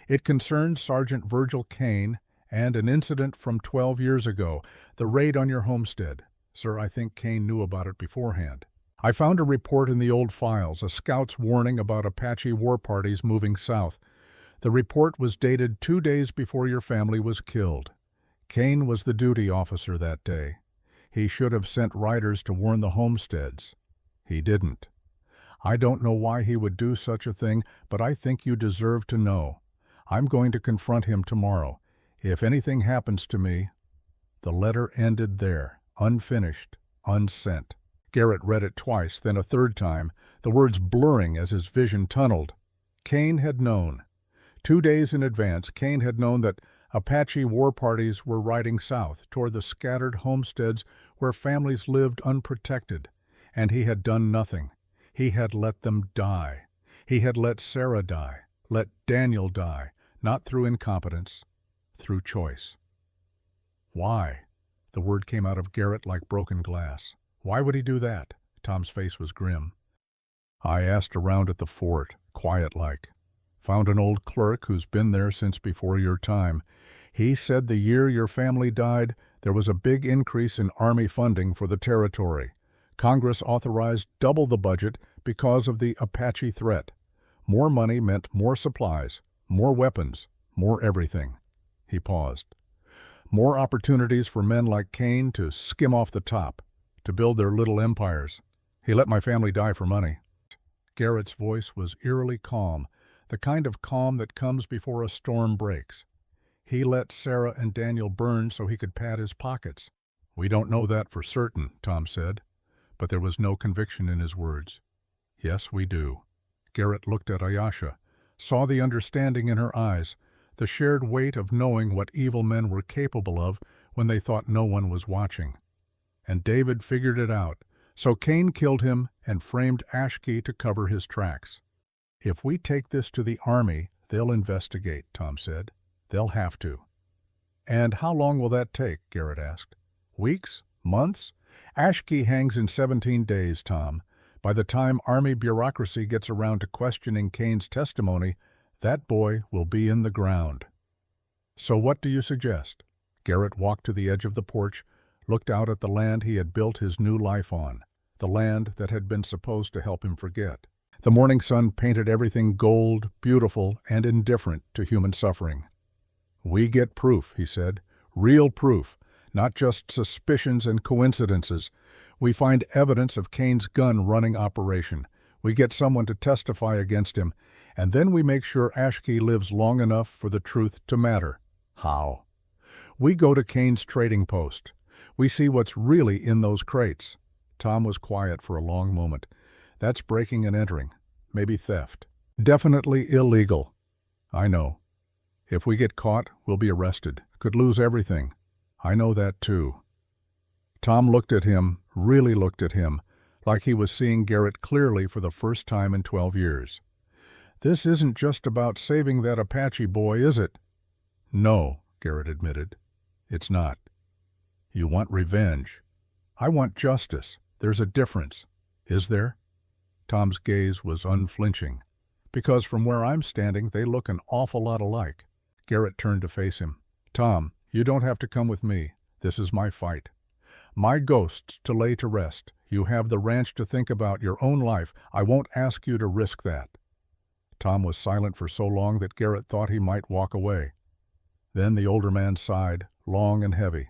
It concerns Sergeant Virgil Kane and an incident from 12 years ago, the raid on your homestead. Sir, I think Kane knew about it beforehand. I found a report in the old files, a scout's warning about Apache war parties moving south. The report was dated 2 days before your family was killed. Kane was the duty officer that day. He should have sent riders to warn the homesteads. He didn't. I don't know why he would do such a thing, but I think you deserve to know. I'm going to confront him tomorrow. If anything happens to me... The letter ended there, unfinished, unsent. Garrett read it twice, then a third time, the words blurring as his vision tunneled. Kane had known. 2 days in advance, Kane had known that Apache war parties were riding south toward the scattered homesteads where families lived unprotected, and he had done nothing. He had let them die. He had let Sarah die, let Daniel die, not through incompetence, through choice. Why? The word came out of Garrett like broken glass. Why would he do that? Tom's face was grim. I asked around at the fort, quiet-like. Found an old clerk who's been there since before your time. He said the year your family died, there was a big increase in Army funding for the territory. Congress authorized double the budget because of the Apache threat. More money meant more supplies, more weapons, more everything. He paused. More opportunities for men like Kane to skim off the top, to build their little empires. He let my family die for money. Garrett's voice was eerily calm, the kind of calm that comes before a storm breaks. He let Sarah and Daniel burn so he could pad his pockets. We don't know that for certain, Tom said, but there was no conviction in his words. Yes, we do. Garrett looked at Ayesha, saw the understanding in her eyes, the shared weight of knowing what evil men were capable of when they thought no one was watching. And David figured it out, so Kane killed him and framed Ashkey to cover his tracks. If we take this to the Army, they'll investigate, Tom said. They'll have to. And how long will that take? Garrett asked. Weeks? Months? Ashkey hangs in 17 days, Tom. By the time Army bureaucracy gets around to questioning Kane's testimony, that boy will be in the ground. So what do you suggest? Garrett walked to the edge of the porch, looked out at the land he had built his new life on, the land that had been supposed to help him forget. The morning sun painted everything gold, beautiful, and indifferent to human suffering. We get proof, he said, real proof, not just suspicions and coincidences. We find evidence of Kane's gun-running operation. We get someone to testify against him, and then we make sure Ashkey lives long enough for the truth to matter. How? We go to Kane's trading post. We see what's really in those crates. Tom was quiet for a long moment. That's breaking and entering. Maybe theft. Definitely illegal. I know. If we get caught, we'll be arrested. Could lose everything. I know that too. Tom looked at him, really looked at him, like he was seeing Garrett clearly for the first time in 12 years. This isn't just about saving that Apache boy, is it? No, Garrett admitted. It's not. You want revenge. I want justice. There's a difference. Is there? Tom's gaze was unflinching. Because from where I'm standing, they look an awful lot alike. Garrett turned to face him. Tom, you don't have to come with me. This is my fight. My ghosts to lay to rest. You have the ranch to think about, your own life. I won't ask you to risk that. Tom was silent for so long that Garrett thought he might walk away. Then the older man sighed, long and heavy.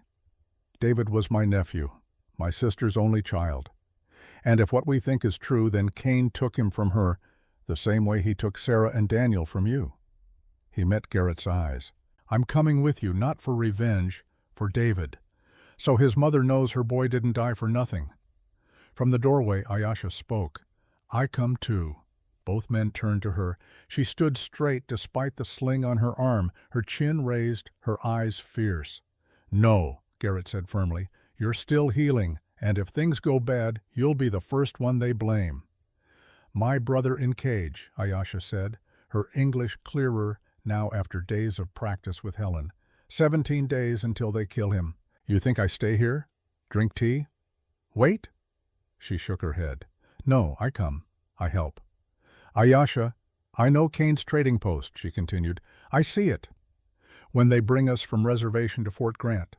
David was my nephew, my sister's only child. And if what we think is true, then Kane took him from her, the same way he took Sarah and Daniel from you. He met Garrett's eyes. I'm coming with you, not for revenge, for David. So his mother knows her boy didn't die for nothing. From the doorway, Ayesha spoke. I come too. Both men turned to her. She stood straight despite the sling on her arm, her chin raised, her eyes fierce. No, Garrett said firmly. You're still healing, and if things go bad, you'll be the first one they blame. My brother in cage, Ayesha said, her English clearer now after days of practice with Helen. 17 days until they kill him. You think I stay here? Drink tea? Wait? She shook her head. No, I come. I help. Ayesha, I know Kane's trading post, she continued. I see it. When they bring us from reservation to Fort Grant.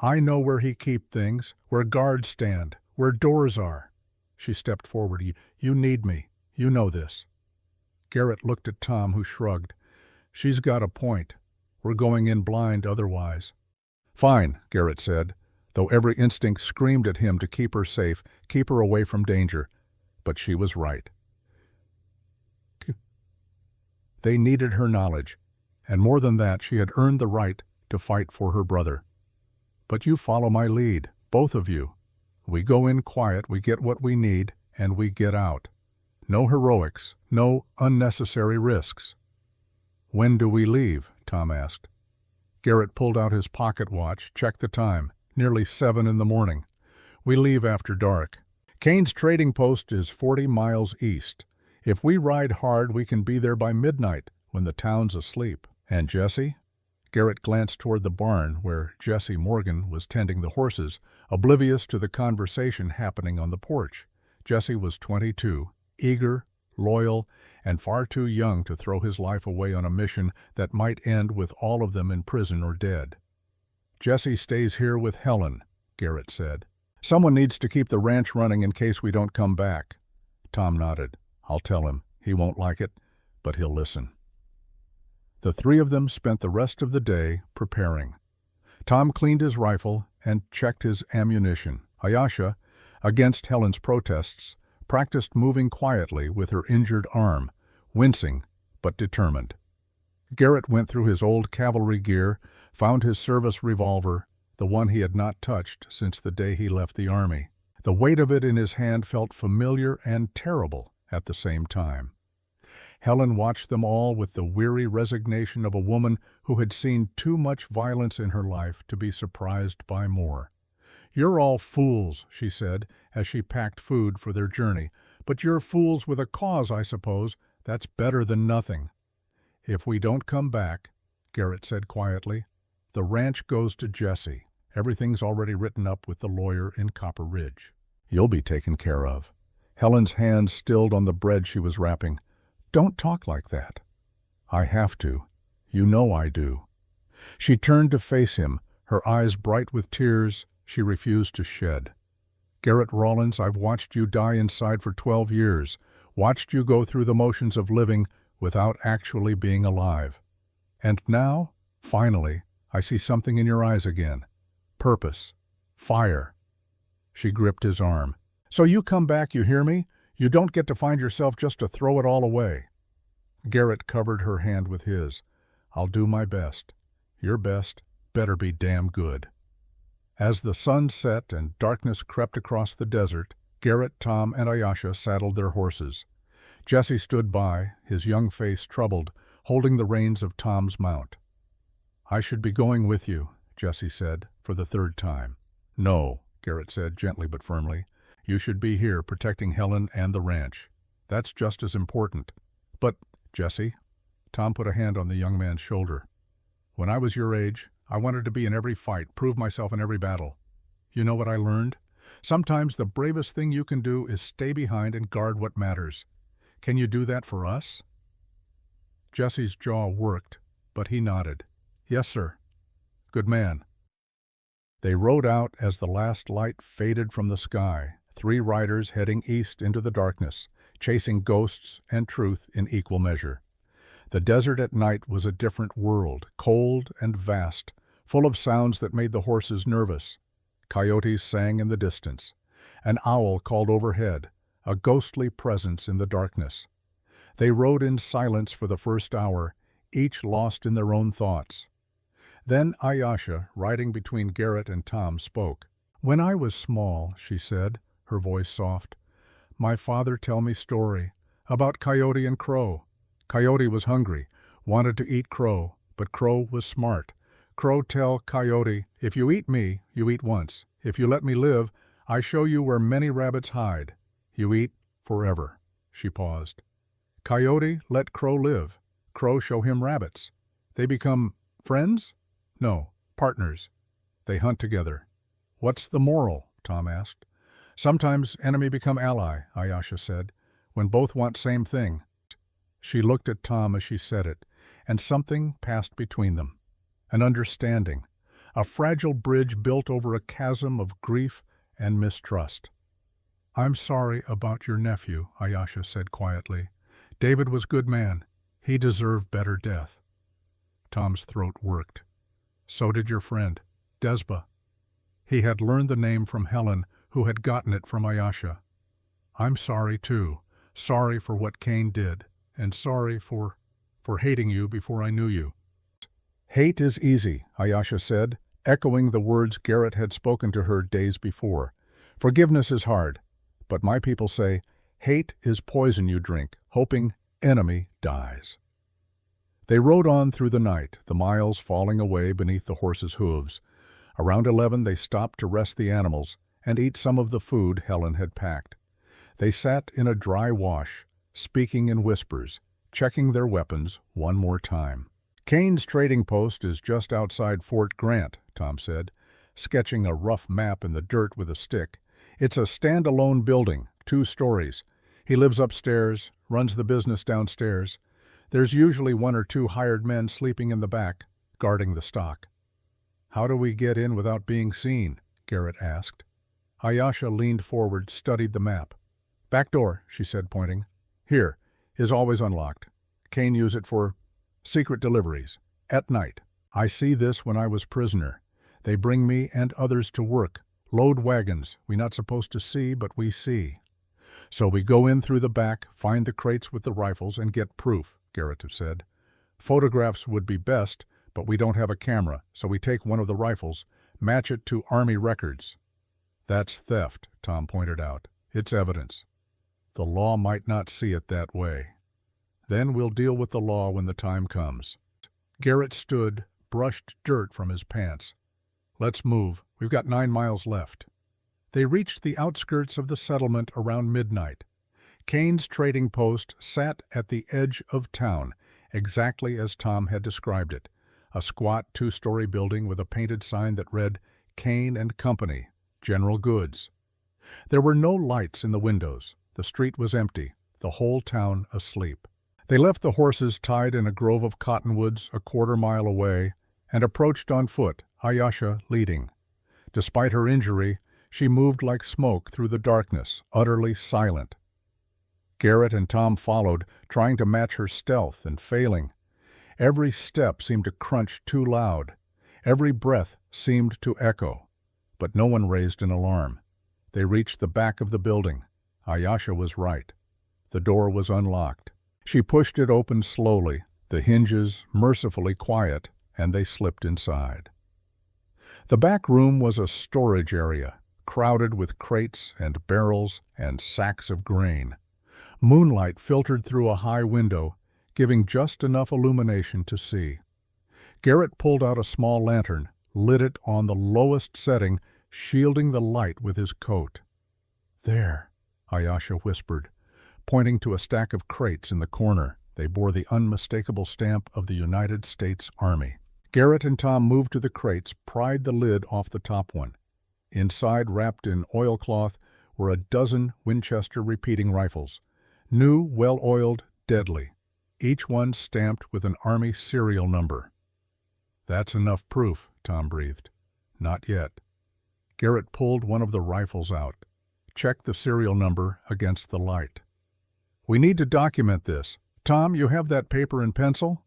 I know where he keep things, where guards stand, where doors are. She stepped forward. You need me. You know this. Garrett looked at Tom, who shrugged. She's got a point. We're going in blind otherwise. Fine, Garrett said, though every instinct screamed at him to keep her safe, keep her away from danger. But she was right. They needed her knowledge, and more than that, she had earned the right to fight for her brother. But you follow my lead, both of you. We go in quiet, we get what we need, and we get out. No heroics, no unnecessary risks. When do we leave? Tom asked. Garrett pulled out his pocket watch, checked the time. Nearly 7 in the morning. We leave after dark. Kane's trading post is 40 miles east. If we ride hard, we can be there by midnight, when the town's asleep. And Jesse? Garrett glanced toward the barn, where Jesse Morgan was tending the horses, oblivious to the conversation happening on the porch. Jesse was 22, eager, loyal, and far too young to throw his life away on a mission that might end with all of them in prison or dead. Jesse stays here with Helen, Garrett said. Someone needs to keep the ranch running in case we don't come back. Tom nodded. I'll tell him. He won't like it, but he'll listen. The three of them spent the rest of the day preparing. Tom cleaned his rifle and checked his ammunition. Ayesha, against Helen's protests, practiced moving quietly with her injured arm, wincing but determined. Garrett went through his old cavalry gear, found his service revolver, the one he had not touched since the day he left the army. The weight of it in his hand felt familiar and terrible at the same time. Helen watched them all with the weary resignation of a woman who had seen too much violence in her life to be surprised by more. You're all fools, she said, as she packed food for their journey. But you're fools with a cause, I suppose. That's better than nothing. If we don't come back, Garrett said quietly, the ranch goes to Jesse. Everything's already written up with the lawyer in Copper Ridge. You'll be taken care of. Helen's hand stilled on the bread she was wrapping. Don't talk like that. I have to. You know I do. She turned to face him, her eyes bright with tears she refused to shed. Garrett Rawlins, I've watched you die inside for 12 years, watched you go through the motions of living without actually being alive. And now, finally, I see something in your eyes again. Purpose. Fire. She gripped his arm. So you come back, you hear me? You don't get to find yourself just to throw it all away." Garrett covered her hand with his. "I'll do my best. Your best better be damn good." As the sun set and darkness crept across the desert, Garrett, Tom, and Ayesha saddled their horses. Jesse stood by, his young face troubled, holding the reins of Tom's mount. "I should be going with you," Jesse said, for the third time. "No," Garrett said, gently but firmly. "You should be here protecting Helen and the ranch. That's just as important." "But, Jesse," Tom put a hand on the young man's shoulder. "When I was your age, I wanted to be in every fight, prove myself in every battle. You know what I learned? Sometimes the bravest thing you can do is stay behind and guard what matters. Can you do that for us?" Jesse's jaw worked, but he nodded. "Yes, sir." "Good man." They rode out as the last light faded from the sky, 3 riders heading east into the darkness, chasing ghosts and truth in equal measure. The desert at night was a different world, cold and vast, full of sounds that made the horses nervous. Coyotes sang in the distance. An owl called overhead, a ghostly presence in the darkness. They rode in silence for the first hour, each lost in their own thoughts. Then Ayesha, riding between Garrett and Tom, spoke. "When I was small," she said, her voice soft, "my father tell me story about Coyote and Crow. Coyote was hungry, wanted to eat Crow, but Crow was smart. Crow tell Coyote, 'If you eat me, you eat once. If you let me live, I show you where many rabbits hide. You eat forever.'" She paused. "Coyote let Crow live. Crow show him rabbits. They become friends? No, partners. They hunt together." "What's the moral?" Tom asked. "Sometimes enemy become ally," Ayesha said, "when both want same thing." She looked at Tom as she said it, and something passed between them. An understanding, a fragile bridge built over a chasm of grief and mistrust. "I'm sorry about your nephew," Ayesha said quietly. "David was good man. He deserved better death." Tom's throat worked. "So did your friend, Desba." He had learned the name from Helen, who had gotten it from Ayesha. "I'm sorry, too. Sorry for what Cain did, and sorry for hating you before I knew you." "Hate is easy," Ayesha said, echoing the words Garrett had spoken to her days before. "Forgiveness is hard, but my people say, hate is poison you drink, hoping enemy dies." They rode on through the night, the miles falling away beneath the horses' hooves. Around 11 they stopped to rest the animals and eat some of the food Helen had packed. They sat in a dry wash, speaking in whispers, checking their weapons one more time. "Cain's trading post is just outside Fort Grant," Tom said, sketching a rough map in the dirt with a stick. "It's a stand-alone building, 2 stories. He lives upstairs, runs the business downstairs. There's usually 1 or 2 hired men sleeping in the back, guarding the stock." "How do we get in without being seen?" Garrett asked. Ayesha leaned forward, studied the map. "Back door," she said, pointing. "Here, is always unlocked. Cain use it for secret deliveries. At night. I see this when I was prisoner. They bring me and others to work. Load wagons we not supposed to see, but we see. So we go in through the back, find the crates with the rifles, and get proof," Garrett said. "Photographs would be best, but we don't have a camera, so we take one of the rifles, match it to Army records." "That's theft," Tom pointed out. "It's evidence. The law might not see it that way. Then we'll deal with the law when the time comes." Garrett stood, brushed dirt from his pants. "Let's move. We've got 9 miles left." They reached the outskirts of the settlement around midnight. Cain's trading post sat at the edge of town, exactly as Tom had described it, a squat 2-story building with a painted sign that read, "Cain and Company, General Goods." There were no lights in the windows. The street was empty, the whole town asleep. They left the horses tied in a grove of cottonwoods a 1/4 mile away and approached on foot, Ayesha leading. Despite her injury, she moved like smoke through the darkness, utterly silent. Garrett and Tom followed, trying to match her stealth and failing. Every step seemed to crunch too loud. Every breath seemed to echo. But no one raised an alarm. They reached the back of the building. Ayesha was right. The door was unlocked. She pushed it open slowly, the hinges mercifully quiet, and they slipped inside. The back room was a storage area, crowded with crates and barrels and sacks of grain. Moonlight filtered through a high window, giving just enough illumination to see. Garrett pulled out a small lantern, lit it on the lowest setting, shielding the light with his coat. "There," Ayesha whispered, pointing to a stack of crates in the corner. They bore the unmistakable stamp of the United States Army. Garrett and Tom moved to the crates, pried the lid off the top one. Inside, wrapped in oilcloth, were a dozen Winchester repeating rifles. New, well-oiled, deadly. Each one stamped with an Army serial number. "That's enough proof," Tom breathed. "Not yet." Garrett pulled one of the rifles out, checked the serial number against the light. "We need to document this. Tom, you have that paper and pencil?"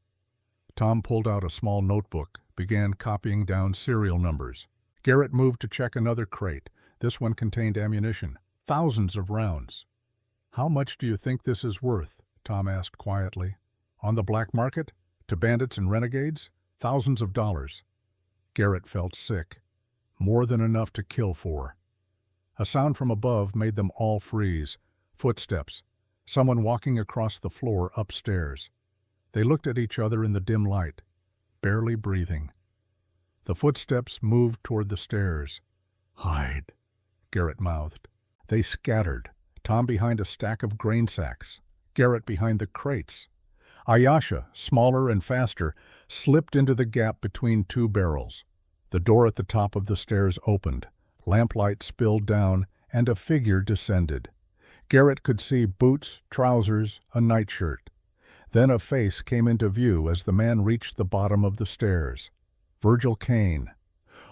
Tom pulled out a small notebook, began copying down serial numbers. Garrett moved to check another crate. This one contained ammunition, thousands of rounds. "How much do you think this is worth?" Tom asked quietly. "On the black market? To bandits and renegades? Thousands of dollars." Garrett felt sick. More than enough to kill for. A sound from above made them all freeze. Footsteps. Someone walking across the floor upstairs. They looked at each other in the dim light, barely breathing. The footsteps moved toward the stairs. "Hide," Garrett mouthed. They scattered, Tom behind a stack of grain sacks, Garrett behind the crates. Ayesha, smaller and faster, slipped into the gap between two barrels. The door at the top of the stairs opened. Lamplight spilled down, and a figure descended. Garrett could see boots, trousers, a nightshirt. Then a face came into view as the man reached the bottom of the stairs. Virgil Kane.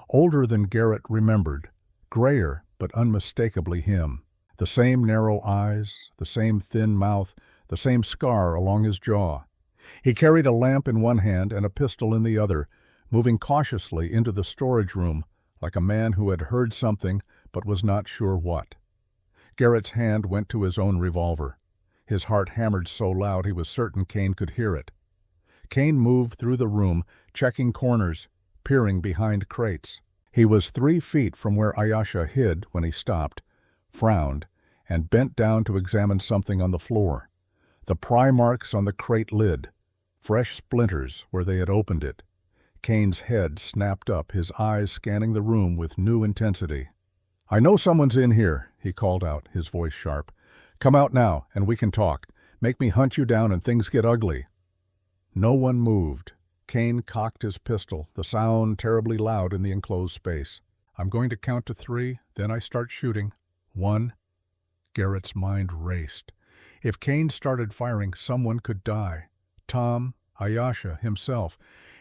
Older than Garrett remembered, grayer but unmistakably him. The same narrow eyes, the same thin mouth, the same scar along his jaw. He carried a lamp in one hand and a pistol in the other, moving cautiously into the storage room like a man who had heard something but was not sure what. Garrett's hand went to his own revolver. His heart hammered so loud he was certain Kane could hear it. Kane moved through the room, checking corners, peering behind crates. He was 3 feet from where Ayesha hid when he stopped, frowned, and bent down to examine something on the floor. The pry marks on the crate lid, fresh splinters where they had opened it. Kane's head snapped up, his eyes scanning the room with new intensity. "I know someone's in here," he called out, his voice sharp. "Come out now, and we can talk. Make me hunt you down and things get ugly." No one moved. Kane cocked his pistol, the sound terribly loud in the enclosed space. "I'm going to count to 3, then I start shooting. 1. Garrett's mind raced. If Kane started firing, someone could die. Tom, Ayesha, himself.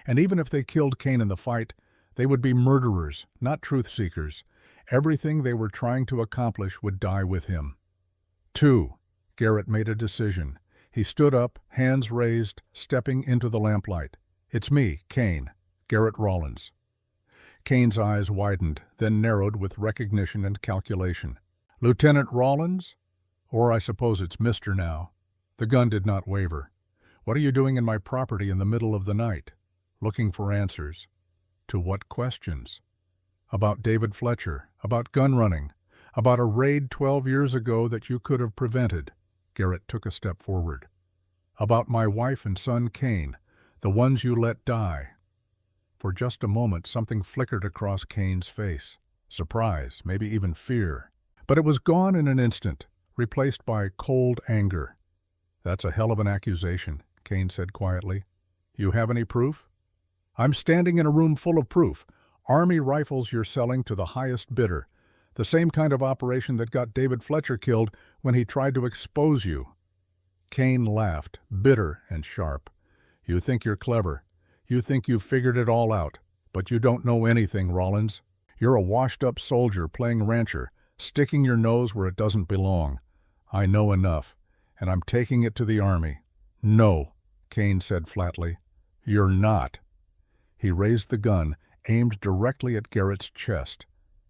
And even if they killed Kane in the fight, they would be murderers, not truth-seekers. Everything they were trying to accomplish would die with him. 2. Garrett made a decision. He stood up, hands raised, stepping into the lamplight. "It's me, Kane, Garrett Rollins." Kane's eyes widened, then narrowed with recognition and calculation. "Lieutenant Rollins? Or I suppose it's Mr. now." The gun did not waver. "What are you doing in my property in the middle of the night?" "Looking for answers." "To what questions?" "About David Fletcher, about gun running, about a raid 12 years ago that you could have prevented." Garrett took a step forward. "About my wife and son Kane, the ones you let die." For just a moment something flickered across Kane's face. Surprise, maybe even fear. But it was gone in an instant, replaced by cold anger. "That's a hell of an accusation," Kane said quietly. "You have any proof?" "I'm standing in a room full of proof. Army rifles you're selling to the highest bidder. The same kind of operation that got David Fletcher killed when he tried to expose you." Kane laughed, bitter and sharp. "You think you're clever. You think you've figured it all out. But you don't know anything, Rollins. You're a washed-up soldier playing rancher, sticking your nose where it doesn't belong. I know enough, and I'm taking it to the Army." "No," Kane said flatly. "You're not." He raised the gun, aimed directly at Garrett's chest.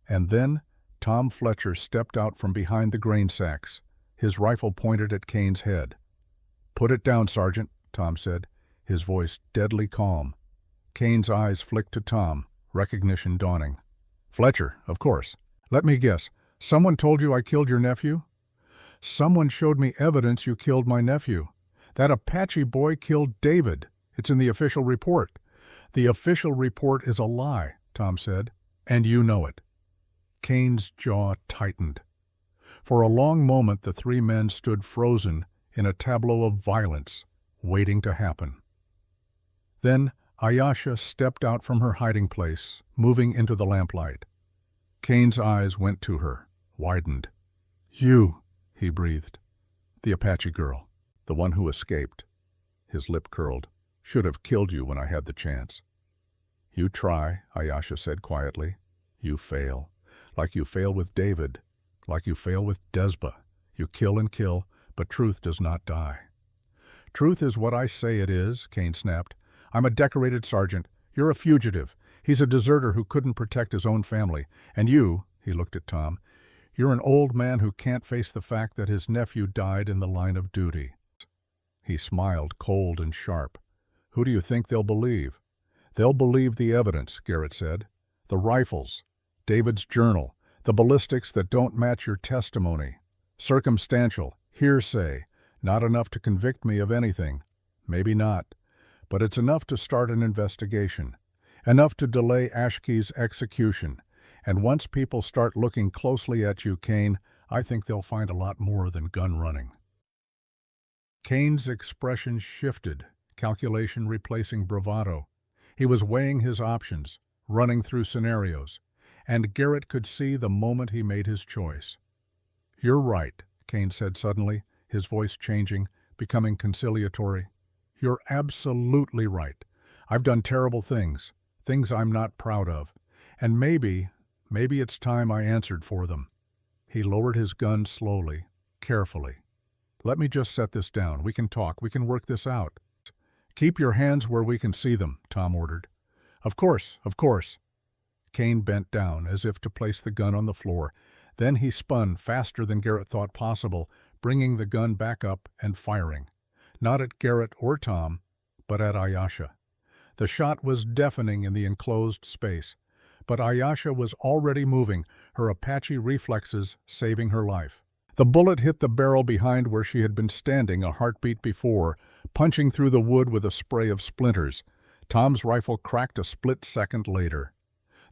And then Tom Fletcher stepped out from behind the grain sacks. His rifle pointed at Kane's head. "Put it down, Sergeant," Tom said, his voice deadly calm. Kane's eyes flicked to Tom, recognition dawning. "Fletcher, of course. Let me guess. Someone told you I killed your nephew?" "Someone showed me evidence you killed my nephew. That Apache boy killed David. It's in the official report." "The official report is a lie," Tom said, "and you know it." Kane's jaw tightened. For a long moment the three men stood frozen in a tableau of violence, waiting to happen. Then Ayesha stepped out from her hiding place, moving into the lamplight. Kane's eyes went to her, widened. "You," he breathed. "The Apache girl, the one who escaped." His lip curled. "Should have killed you when I had the chance." "You try," Ayesha said quietly. "You fail. Like you fail with David, like you fail with Desba. You kill and kill, but truth does not die." "Truth is what I say it is," Kane snapped. "I'm a decorated sergeant. You're a fugitive. He's a deserter who couldn't protect his own family. And you," he looked at Tom, "you're an old man who can't face the fact that his nephew died in the line of duty." He smiled, cold and sharp. "Who do you think they'll believe?" "They'll believe the evidence," Garrett said. "The rifles, David's journal, the ballistics that don't match your testimony. Circumstantial, hearsay, not enough to convict me of anything. Maybe not. But it's enough to start an investigation. Enough to delay Ashke's execution. And once people start looking closely at you, Kane, I think they'll find a lot more than gun running." Kane's expression shifted, calculation replacing bravado. He was weighing his options, running through scenarios, and Garrett could see the moment he made his choice. "You're right," Kane said suddenly, his voice changing, becoming conciliatory. "You're absolutely right. I've done terrible things, things I'm not proud of, and maybe it's time I answered for them." He lowered his gun slowly, carefully. "Let me just set this down. We can talk. We can work this out." "Keep your hands where we can see them," Tom ordered. Of course. Kane bent down, as if to place the gun on the floor. Then he spun faster than Garrett thought possible, bringing the gun back up and firing. Not at Garrett or Tom, but at Ayesha. The shot was deafening in the enclosed space, but Ayesha was already moving, her Apache reflexes saving her life. The bullet hit the barrel behind where she had been standing a heartbeat before, punching through the wood with a spray of splinters. Tom's rifle cracked a split second later.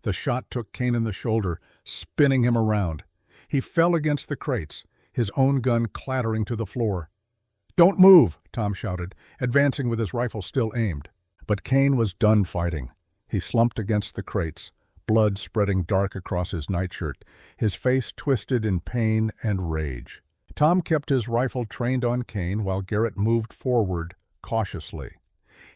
The shot took Kane in the shoulder, spinning him around. He fell against the crates, his own gun clattering to the floor. "Don't move!" Tom shouted, advancing with his rifle still aimed. But Kane was done fighting. He slumped against the crates, blood spreading dark across his nightshirt, his face twisted in pain and rage. Tom kept his rifle trained on Kane while Garrett moved forward cautiously.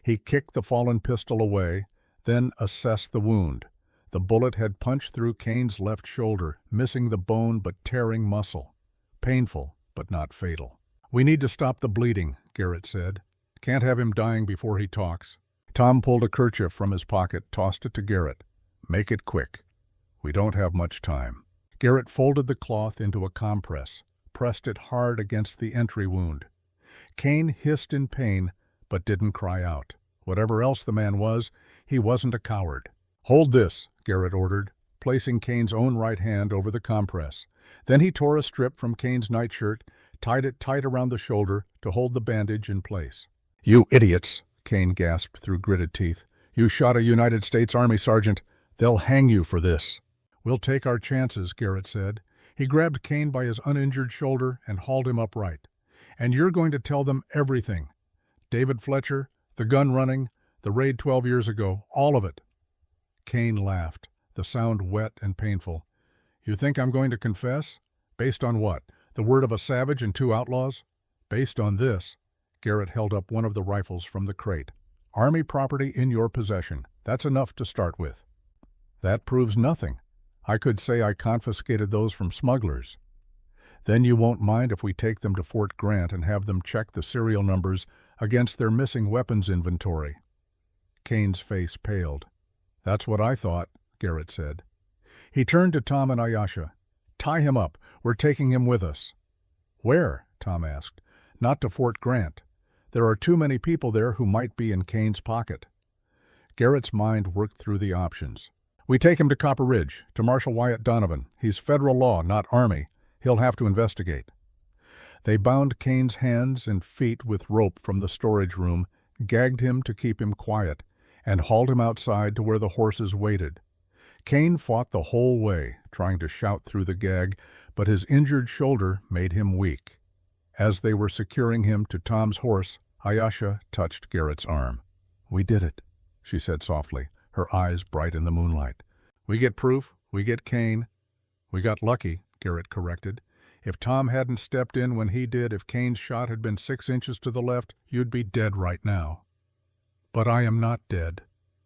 He kicked the fallen pistol away, then assessed the wound. The bullet had punched through Kane's left shoulder, missing the bone but tearing muscle. Painful, but not fatal. "We need to stop the bleeding," Garrett said. "Can't have him dying before he talks." Tom pulled a kerchief from his pocket, tossed it to Garrett. "Make it quick. We don't have much time." Garrett folded the cloth into a compress, pressed it hard against the entry wound. Kane hissed in pain, but didn't cry out. Whatever else the man was, he wasn't a coward. "Hold this," Garrett ordered, placing Kane's own right hand over the compress. Then he tore a strip from Kane's nightshirt, tied it tight around the shoulder to hold the bandage in place. "You idiots!" Kane gasped through gritted teeth. "You shot a United States Army sergeant. They'll hang you for this." "We'll take our chances," Garrett said. He grabbed Kane by his uninjured shoulder and hauled him upright. "And you're going to tell them everything. David Fletcher, the gun running, the raid 12 years ago, all of it." Kane laughed, the sound wet and painful. "You think I'm going to confess? Based on what? The word of a savage and 2 outlaws? Based on this." Garrett held up one of the rifles from the crate. "Army property in your possession. That's enough to start with." "That proves nothing. I could say I confiscated those from smugglers." "Then you won't mind if we take them to Fort Grant and have them check the serial numbers against their missing weapons inventory." Kane's face paled. "That's what I thought," Garrett said. He turned to Tom and Ayesha. "Tie him up. We're taking him with us." Where? Tom asked. Not to Fort Grant. There are too many people there who might be in Kane's pocket. Garrett's mind worked through the options. We take him to Copper Ridge, to Marshal Wyatt Donovan. He's federal law, not Army. He'll have to investigate. They bound Kane's hands and feet with rope from the storage room, gagged him to keep him quiet, and hauled him outside to where the horses waited. Kane fought the whole way, trying to shout through the gag, but his injured shoulder made him weak. As they were securing him to Tom's horse, Ayesha touched Garrett's arm. We did it, she said softly, her eyes bright in the moonlight. We get proof, we get Kane. We got lucky, Garrett corrected. If Tom hadn't stepped in when he did, if Kane's shot had been 6 inches to the left, you'd be dead right now. But I am not dead,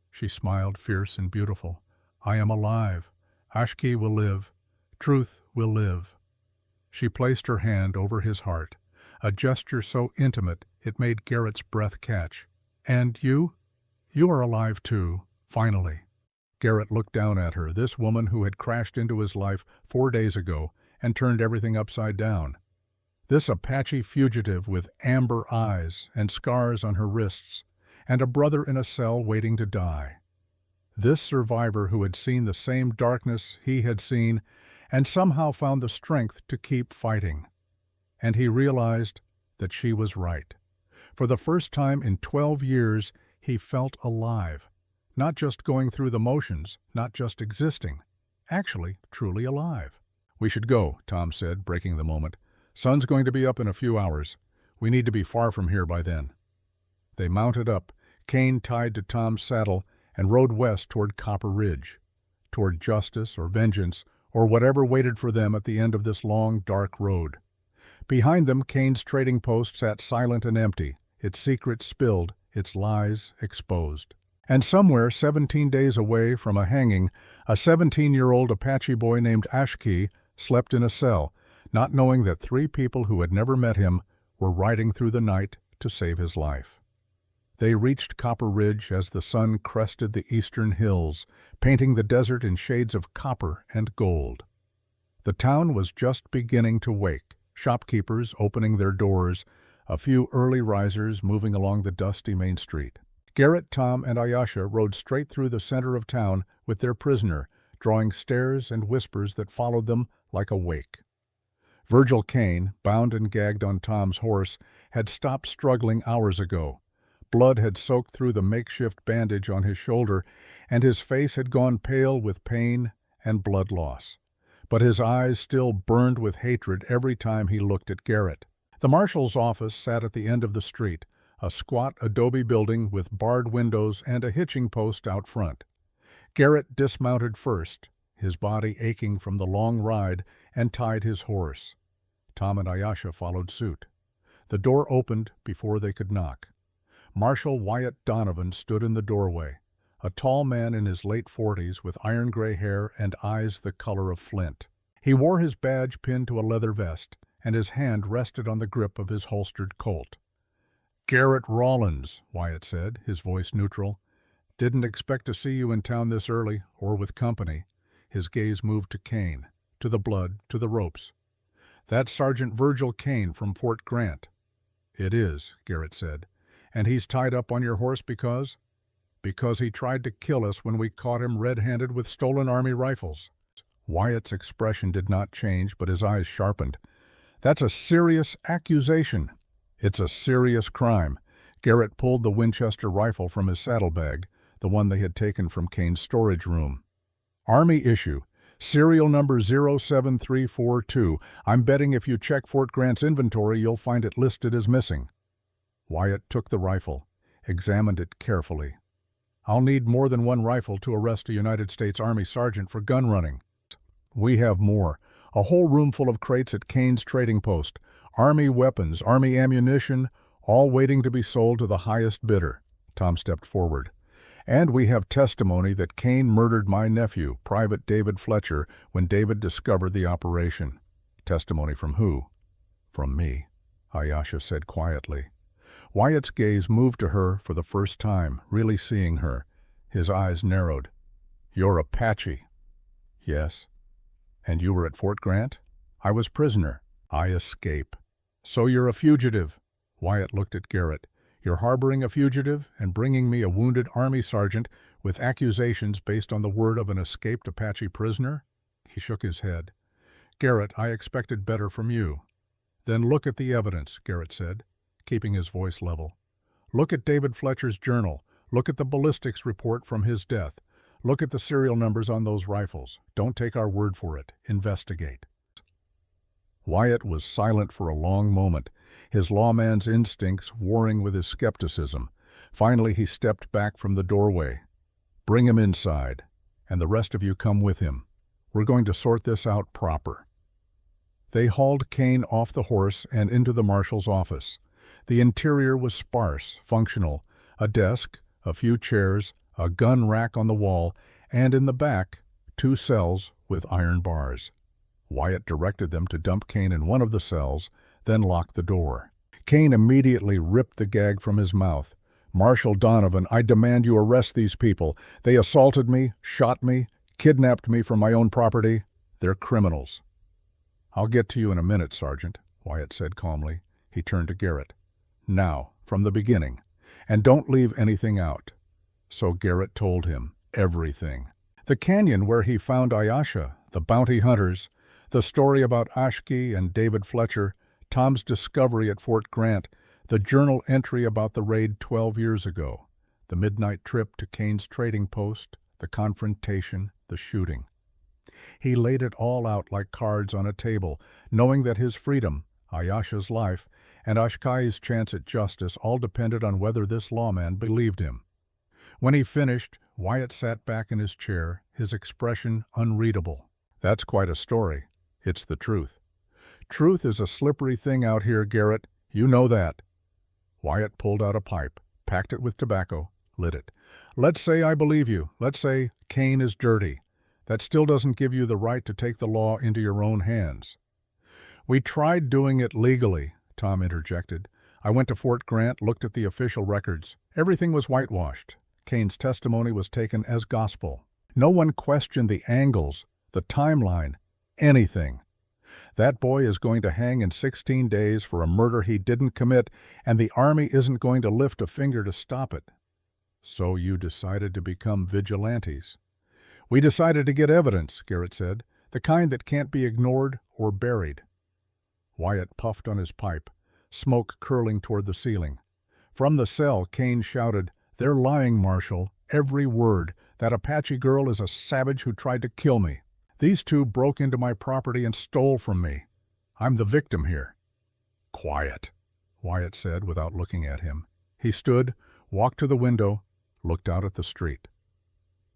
she smiled, fierce and beautiful. I am alive. Ashki will live. Truth will live. She placed her hand over his heart, a gesture so intimate it made Garrett's breath catch. And you? You are alive too, finally. Garrett looked down at her, this woman who had crashed into his life 4 days ago and turned everything upside down. This Apache fugitive with amber eyes and scars on her wrists, and a brother in a cell waiting to die. This survivor who had seen the same darkness he had seen and somehow found the strength to keep fighting. And he realized that she was right. For the first time in 12 years, he felt alive. Not just going through the motions, not just existing. Actually, truly alive. We should go, Tom said, breaking the moment. Sun's going to be up in a few hours. We need to be far from here by then. They mounted up, Kane tied to Tom's saddle, and rode west toward Copper Ridge, toward justice or vengeance or whatever waited for them at the end of this long, dark road. Behind them, Kane's trading post sat silent and empty, its secrets spilled, its lies exposed. And somewhere 17 days away from a hanging, a 17-year-old Apache boy named Ashki slept in a cell, not knowing that 3 people who had never met him were riding through the night to save his life. They reached Copper Ridge as the sun crested the eastern hills, painting the desert in shades of copper and gold. The town was just beginning to wake, shopkeepers opening their doors, a few early risers moving along the dusty main street. Garrett, Tom, and Ayesha rode straight through the center of town with their prisoner, drawing stares and whispers that followed them like a wake. Virgil Kane, bound and gagged on Tom's horse, had stopped struggling hours ago. Blood had soaked through the makeshift bandage on his shoulder, and his face had gone pale with pain and blood loss. But his eyes still burned with hatred every time he looked at Garrett. The marshal's office sat at the end of the street, a squat adobe building with barred windows and a hitching post out front. Garrett dismounted first, his body aching from the long ride, and tied his horse. Tom and Ayesha followed suit. The door opened before they could knock. Marshal Wyatt Donovan stood in the doorway, a tall man in his late 40s with iron-gray hair and eyes the color of flint. He wore his badge pinned to a leather vest, and his hand rested on the grip of his holstered Colt. "Garrett Rollins," Wyatt said, his voice neutral. "Didn't expect to see you in town this early, or with company." His gaze moved to Kane, to the blood, to the ropes. "That's Sergeant Virgil Kane from Fort Grant." "It is," Garrett said. "And he's tied up on your horse because?" "Because he tried to kill us when we caught him red-handed with stolen Army rifles." Wyatt's expression did not change, but his eyes sharpened. "That's a serious accusation." "It's a serious crime." Garrett pulled the Winchester rifle from his saddlebag, the one they had taken from Kane's storage room. "Army issue. Serial number 07342. I'm betting if you check Fort Grant's inventory, you'll find it listed as missing." Wyatt took the rifle, examined it carefully. "I'll need more than one rifle to arrest a United States Army sergeant for gun running." "We have more. A whole room full of crates at Kane's trading post. Army weapons, Army ammunition, all waiting to be sold to the highest bidder." Tom stepped forward. "And we have testimony that Kane murdered my nephew, Private David Fletcher, when David discovered the operation." "Testimony from who?" "From me," Ayesha said quietly. Wyatt's gaze moved to her for the first time, really seeing her. His eyes narrowed. "You're Apache." "Yes." "And you were at Fort Grant?" "I was prisoner." "I escape." So you're a fugitive. Wyatt looked at Garrett. You're harboring a fugitive and bringing me a wounded Army sergeant with accusations based on the word of an escaped Apache prisoner? He shook his head. Garrett, I expected better from you. Then look at the evidence, Garrett said, keeping his voice level. Look at David Fletcher's journal. Look at the ballistics report from his death. Look at the serial numbers on those rifles. Don't take our word for it. Investigate. Wyatt was silent for a long moment, his lawman's instincts warring with his skepticism. Finally, he stepped back from the doorway. Bring him inside, and the rest of you come with him. We're going to sort this out proper. They hauled Kane off the horse and into the marshal's office. The interior was sparse, functional, a desk, a few chairs, a gun rack on the wall, and in the back, 2 cells with iron bars. Wyatt directed them to dump Kane in one of the cells, then locked the door. Kane immediately ripped the gag from his mouth. Marshal Donovan, I demand you arrest these people. They assaulted me, shot me, kidnapped me from my own property. They're criminals. I'll get to you in a minute, Sergeant, Wyatt said calmly. He turned to Garrett. Now, from the beginning. And don't leave anything out. So Garrett told him everything. The canyon where he found Ayasha, the bounty hunters, the story about Ashki and David Fletcher, Tom's discovery at Fort Grant, the journal entry about the raid 12 years ago, the midnight trip to Kane's trading post, the confrontation, the shooting. He laid it all out like cards on a table, knowing that his freedom, Ayasha's life, and Ashkai's chance at justice all depended on whether this lawman believed him. When he finished, Wyatt sat back in his chair, his expression unreadable. That's quite a story. It's the truth. Truth is a slippery thing out here, Garrett. You know that. Wyatt pulled out a pipe, packed it with tobacco, lit it. Let's say I believe you. Let's say Kane is dirty. That still doesn't give you the right to take the law into your own hands. We tried doing it legally, Tom interjected. I went to Fort Grant, looked at the official records. Everything was whitewashed. Kane's testimony was taken as gospel. No one questioned the angles, the timeline, anything. That boy is going to hang in 16 days for a murder he didn't commit, and the Army isn't going to lift a finger to stop it. So you decided to become vigilantes. We decided to get evidence, Garrett said, the kind that can't be ignored or buried. Wyatt puffed on his pipe, smoke curling toward the ceiling. From the cell, Kane shouted, They're lying, Marshal, every word. That Apache girl is a savage who tried to kill me. These 2 broke into my property and stole from me. I'm the victim here. Quiet, Wyatt said without looking at him. He stood, walked to the window, looked out at the street.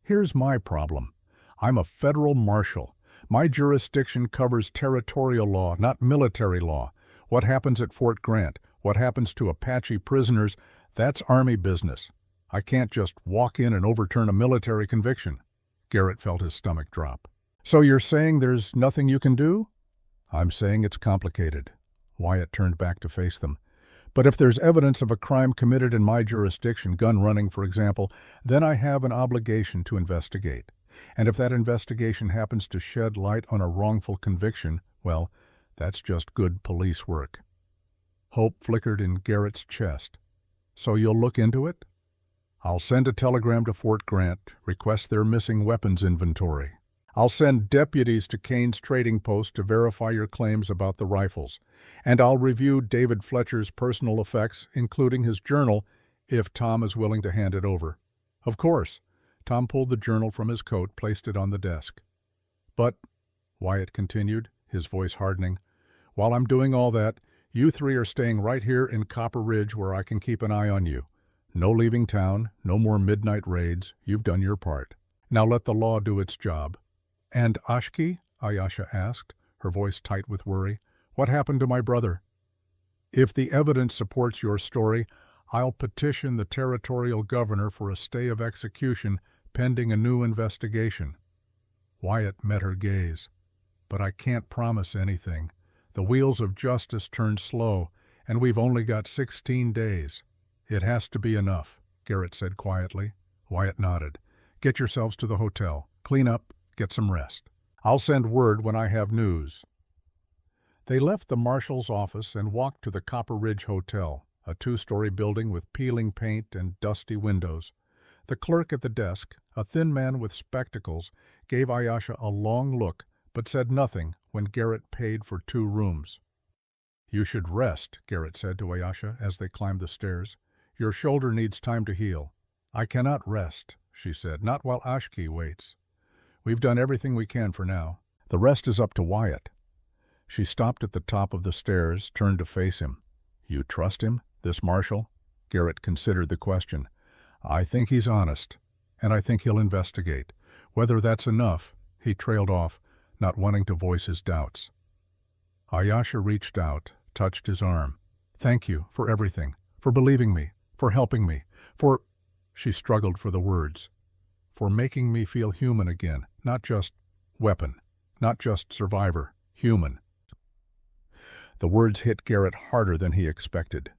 Here's my problem. I'm a federal marshal. My jurisdiction covers territorial law, not military law. What happens at Fort Grant, what happens to Apache prisoners, that's Army business. I can't just walk in and overturn a military conviction. Garrett felt his stomach drop. So you're saying there's nothing you can do? I'm saying it's complicated. Wyatt turned back to face them. But if there's evidence of a crime committed in my jurisdiction, gun running, for example, then I have an obligation to investigate. And if that investigation happens to shed light on a wrongful conviction, well, that's just good police work. Hope flickered in Garrett's chest. So you'll look into it? I'll send a telegram to Fort Grant, request their missing weapons inventory. I'll send deputies to Kane's trading post to verify your claims about the rifles. And I'll review David Fletcher's personal effects, including his journal, if Tom is willing to hand it over. Of course. Tom pulled the journal from his coat, placed it on the desk. But, Wyatt continued, his voice hardening, while I'm doing all that, you 3 are staying right here in Copper Ridge where I can keep an eye on you. No leaving town, no more midnight raids. You've done your part. Now let the law do its job. And Ashki? Ayasha asked, her voice tight with worry. What happened to my brother? If the evidence supports your story, I'll petition the territorial governor for a stay of execution pending a new investigation. Wyatt met her gaze. But I can't promise anything. The wheels of justice turn slow, and we've only got 16 days. It has to be enough, Garrett said quietly. Wyatt nodded. Get yourselves to the hotel. Clean up. Get some rest. I'll send word when I have news. They left the marshal's office and walked to the Copper Ridge Hotel, a two-story building with peeling paint and dusty windows. The clerk at the desk, a thin man with spectacles, gave Ayesha a long look but said nothing when Garrett paid for 2 rooms. "You should rest," Garrett said to Ayesha as they climbed the stairs. "Your shoulder needs time to heal." "I cannot rest," she said, "not while Ashki waits. We've done everything we can for now. The rest is up to Wyatt." She stopped at the top of the stairs, turned to face him. "You trust him, this marshal?" Garrett considered the question. "I think he's honest, and I think he'll investigate. Whether that's enough," he trailed off, not wanting to voice his doubts. Ayesha reached out, touched his arm. "Thank you for everything, for believing me, for helping me, for—" she struggled for the words, "for making me feel human again, not just weapon, not just survivor, human." The words hit Garrett harder than he expected.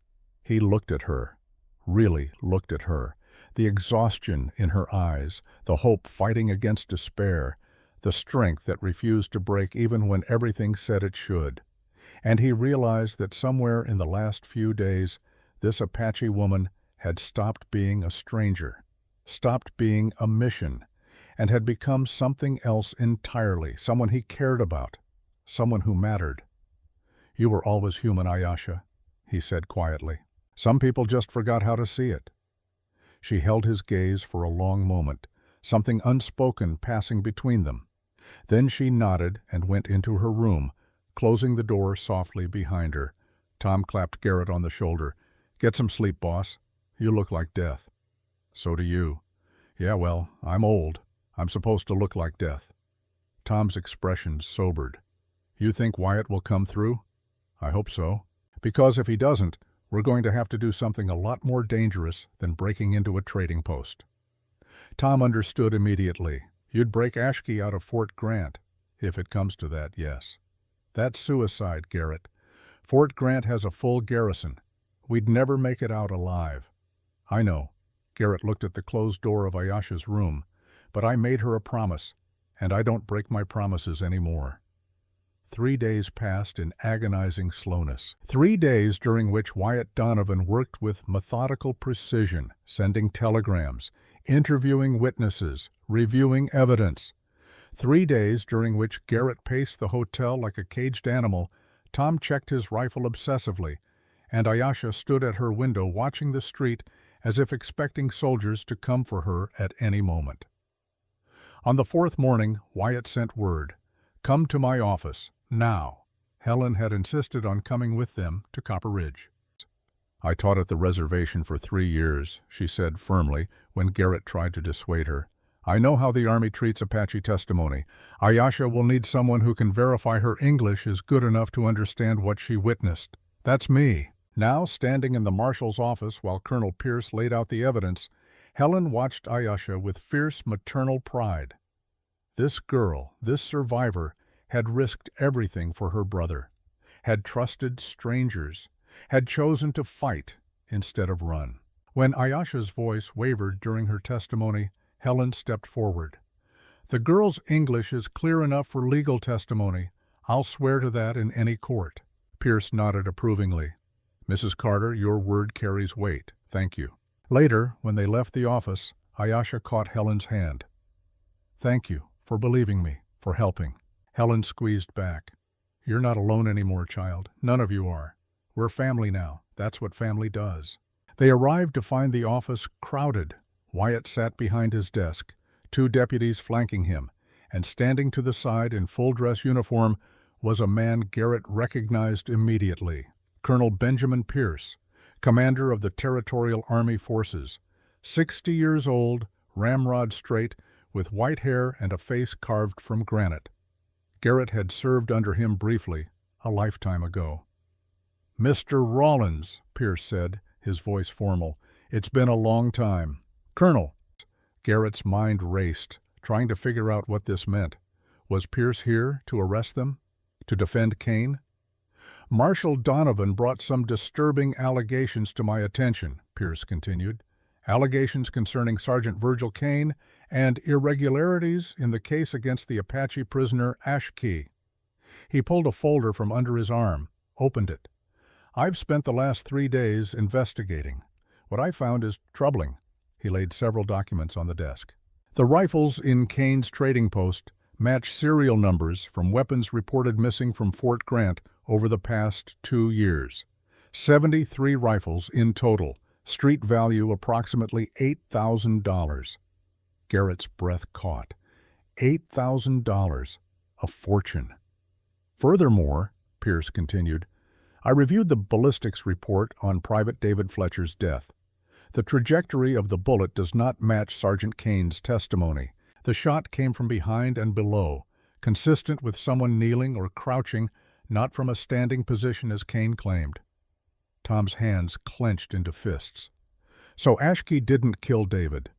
He looked at her, really looked at her, the exhaustion in her eyes, the hope fighting against despair, the strength that refused to break even when everything said it should. And he realized that somewhere in the last few days, this Apache woman had stopped being a stranger, stopped being a mission, and had become something else entirely, someone he cared about, someone who mattered. "You were always human, Ayesha," he said quietly. "Some people just forgot how to see it." She held his gaze for a long moment, something unspoken passing between them. Then she nodded and went into her room, closing the door softly behind her. Tom clapped Garrett on the shoulder. "Get some sleep, boss. You look like death." "So do you." "Yeah, well, I'm old. I'm supposed to look like death." Tom's expression sobered. "You think Wyatt will come through?" "I hope so. Because if he doesn't, we're going to have to do something a lot more dangerous than breaking into a trading post." Tom understood immediately. "You'd break Ashki out of Fort Grant. If it comes to that, yes." "That's suicide, Garrett. Fort Grant has a full garrison. We'd never make it out alive." "I know." Garrett looked at the closed door of Ayesha's room. "But I made her a promise, and I don't break my promises anymore." 3 days passed in agonizing slowness. 3 days during which Wyatt Donovan worked with methodical precision, sending telegrams, interviewing witnesses, reviewing evidence. 3 days during which Garrett paced the hotel like a caged animal, Tom checked his rifle obsessively, and Ayesha stood at her window watching the street as if expecting soldiers to come for her at any moment. On the 4th morning, Wyatt sent word, "Come to my office, now." Helen had insisted on coming with them to Copper Ridge. "I taught at the reservation for 3 years, she said firmly when Garrett tried to dissuade her. "I know how the Army treats Apache testimony. Ayesha will need someone who can verify her English is good enough to understand what she witnessed. That's me." Now, standing in the marshal's office while Colonel Pierce laid out the evidence, Helen watched Ayesha with fierce maternal pride. This girl, this survivor, had risked everything for her brother, had trusted strangers, had chosen to fight instead of run. When Ayesha's voice wavered during her testimony, Helen stepped forward. "The girl's English is clear enough for legal testimony. I'll swear to that in any court." Pierce nodded approvingly. "Mrs. Carter, your word carries weight. Thank you." Later, when they left the office, Ayesha caught Helen's hand. "Thank you for believing me, for helping." Helen squeezed back. "You're not alone anymore, child. None of you are. We're family now. That's what family does." They arrived to find the office crowded. Wyatt sat behind his desk, 2 deputies flanking him, and standing to the side in full-dress uniform was a man Garrett recognized immediately. Colonel Benjamin Pierce, commander of the Territorial Army Forces, 60 years old, ramrod straight, with white hair and a face carved from granite. Garrett had served under him briefly, a lifetime ago. "Mr. Rawlins," Pierce said, his voice formal, "it's been a long time." "Colonel." Garrett's mind raced, trying to figure out what this meant. Was Pierce here to arrest them? To defend Kane? "Marshal Donovan brought some disturbing allegations to my attention," Pierce continued. "Allegations concerning Sergeant Virgil Kane and irregularities in the case against the Apache prisoner Ashki." He pulled a folder from under his arm, opened it. "I've spent the last 3 days investigating. What I found is troubling." He laid several documents on the desk. The rifles in Kane's trading post match serial numbers from weapons reported missing from Fort Grant over the past 2 years. 73 rifles in total, street value approximately $8,000. Garrett's breath caught. $8,000, a fortune. "Furthermore," Pierce continued, "I reviewed the ballistics report on Private David Fletcher's death. The trajectory of the bullet does not match Sergeant Kane's testimony. The shot came from behind and below, consistent with someone kneeling or crouching, not from a standing position as Kane claimed." Tom's hands clenched into fists. "So Apache didn't kill David.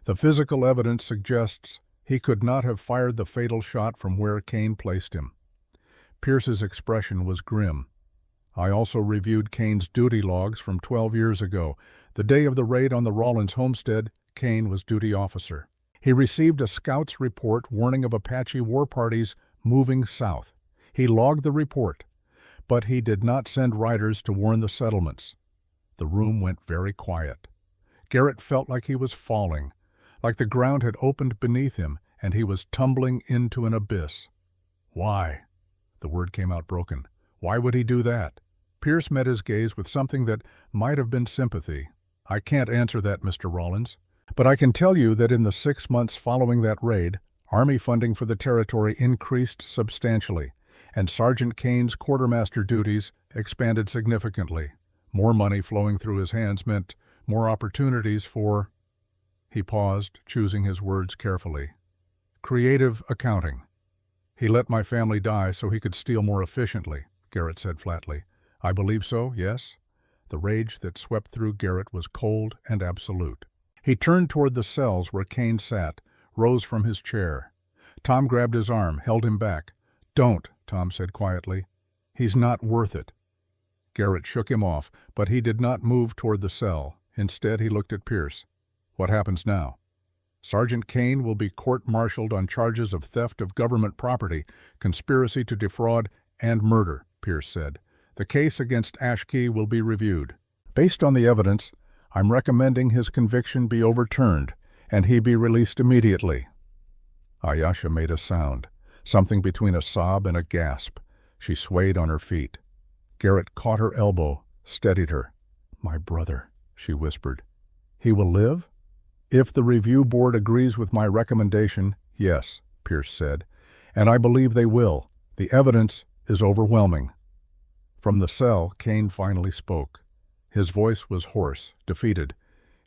The physical evidence suggests he could not have fired the fatal shot from where Kane placed him." Pierce's expression was grim. "I also reviewed Kane's duty logs from 12 years ago. The day of the raid on the Rollins homestead, Kane was duty officer. He received a scout's report warning of Apache war parties moving south. He logged the report, but he did not send riders to warn the settlements." The room went very quiet. Garrett felt like he was falling, like the ground had opened beneath him and he was tumbling into an abyss. "Why?" The word came out broken. "Why would he do that?" Pierce met his gaze with something that might have been sympathy. "I can't answer that, Mr. Rollins. But I can tell you that in the 6 months following that raid, Army funding for the territory increased substantially, and Sergeant Kane's quartermaster duties expanded significantly. More money flowing through his hands meant more opportunities for—" He paused, choosing his words carefully. "Creative accounting. He let my family die so he could steal more efficiently," Garrett said flatly. "I believe so, yes." The rage that swept through Garrett was cold and absolute. He turned toward the cells where Kane sat, rose from his chair. Tom grabbed his arm, held him back. "Don't," Tom said quietly. "He's not worth it." Garrett shook him off, but he did not move toward the cell. Instead, he looked at Pierce. "What happens now?" "Sergeant Kane will be court-martialed on charges of theft of government property, conspiracy to defraud, and murder," Pierce said. "The case against Apache will be reviewed. Based on the evidence, I'm recommending his conviction be overturned and he be released immediately." Ayesha made a sound, something between a sob and a gasp. She swayed on her feet. Garrett caught her elbow, steadied her. "My brother," she whispered. "He will live?" "If the review board agrees with my recommendation, yes," Pierce said. "And I believe they will. The evidence is overwhelming." From the cell, Kane finally spoke. His voice was hoarse, defeated.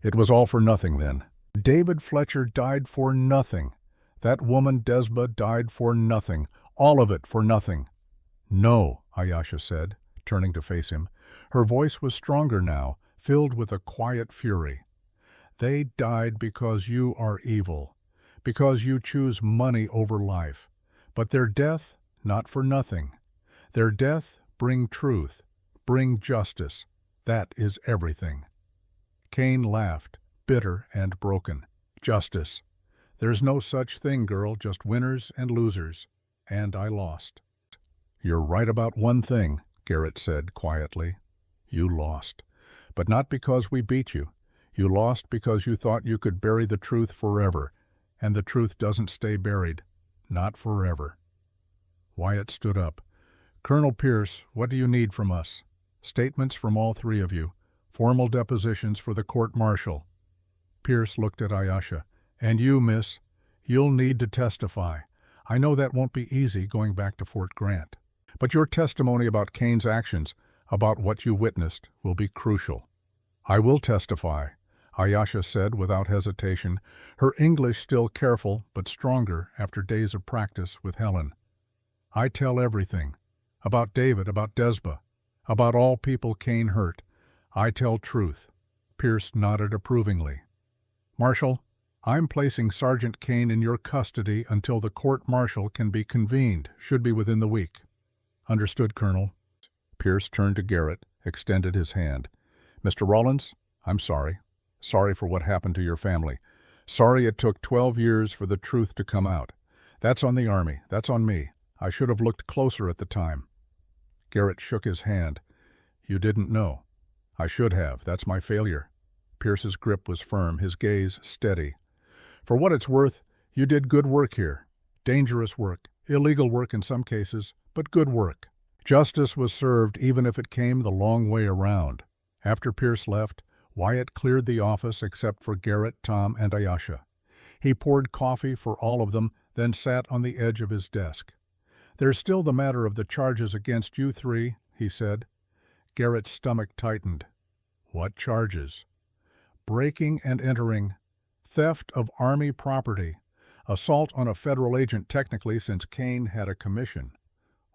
"It was all for nothing then. David Fletcher died for nothing. That woman Desba died for nothing. All of it for nothing." "No," Ayesha said, turning to face him. Her voice was stronger now, filled with a quiet fury. "They died because you are evil, because you choose money over life. But their death, not for nothing. Their death bring truth, bring justice. That is everything." Kane laughed, bitter and broken. "Justice. There's no such thing, girl, just winners and losers. And I lost." "You're right about one thing," Garrett said quietly. "You lost. But not because we beat you. You lost because you thought you could bury the truth forever, and the truth doesn't stay buried. Not forever." Wyatt stood up. "Colonel Pierce, what do you need from us?" "Statements from all 3 of you. Formal depositions for the court-martial." Pierce looked at Ayesha. "And you, miss, you'll need to testify. I know that won't be easy going back to Fort Grant. But your testimony about Kane's actions, about what you witnessed, will be crucial." "I will testify," Ayesha said without hesitation, her English still careful but stronger after days of practice with Helen. "I tell everything. About David, about Desba, about all people Kane hurt. I tell truth." Pierce nodded approvingly. "Marshal, I'm placing Sergeant Kane in your custody until the court-martial can be convened, should be within the week." "Understood, Colonel." Pierce turned to Garrett, extended his hand. "Mr. Rollins, I'm sorry. Sorry for what happened to your family. Sorry it took 12 years for the truth to come out. That's on the Army. That's on me. I should have looked closer at the time. Garrett shook his hand. You didn't know. I should have. That's my failure. Pierce's grip was firm, his gaze steady. For what it's worth, you did good work here. Dangerous work, illegal work in some cases, but good work. Justice was served even if it came the long way around. After Pierce left, Wyatt cleared the office except for Garrett, Tom, and Ayesha. He poured coffee for all of them, then sat on the edge of his desk. There's still the matter of the charges against you three, he said. Garrett's stomach tightened. What charges? Breaking and entering, theft of Army property, assault on a federal agent technically since Kane had a commission.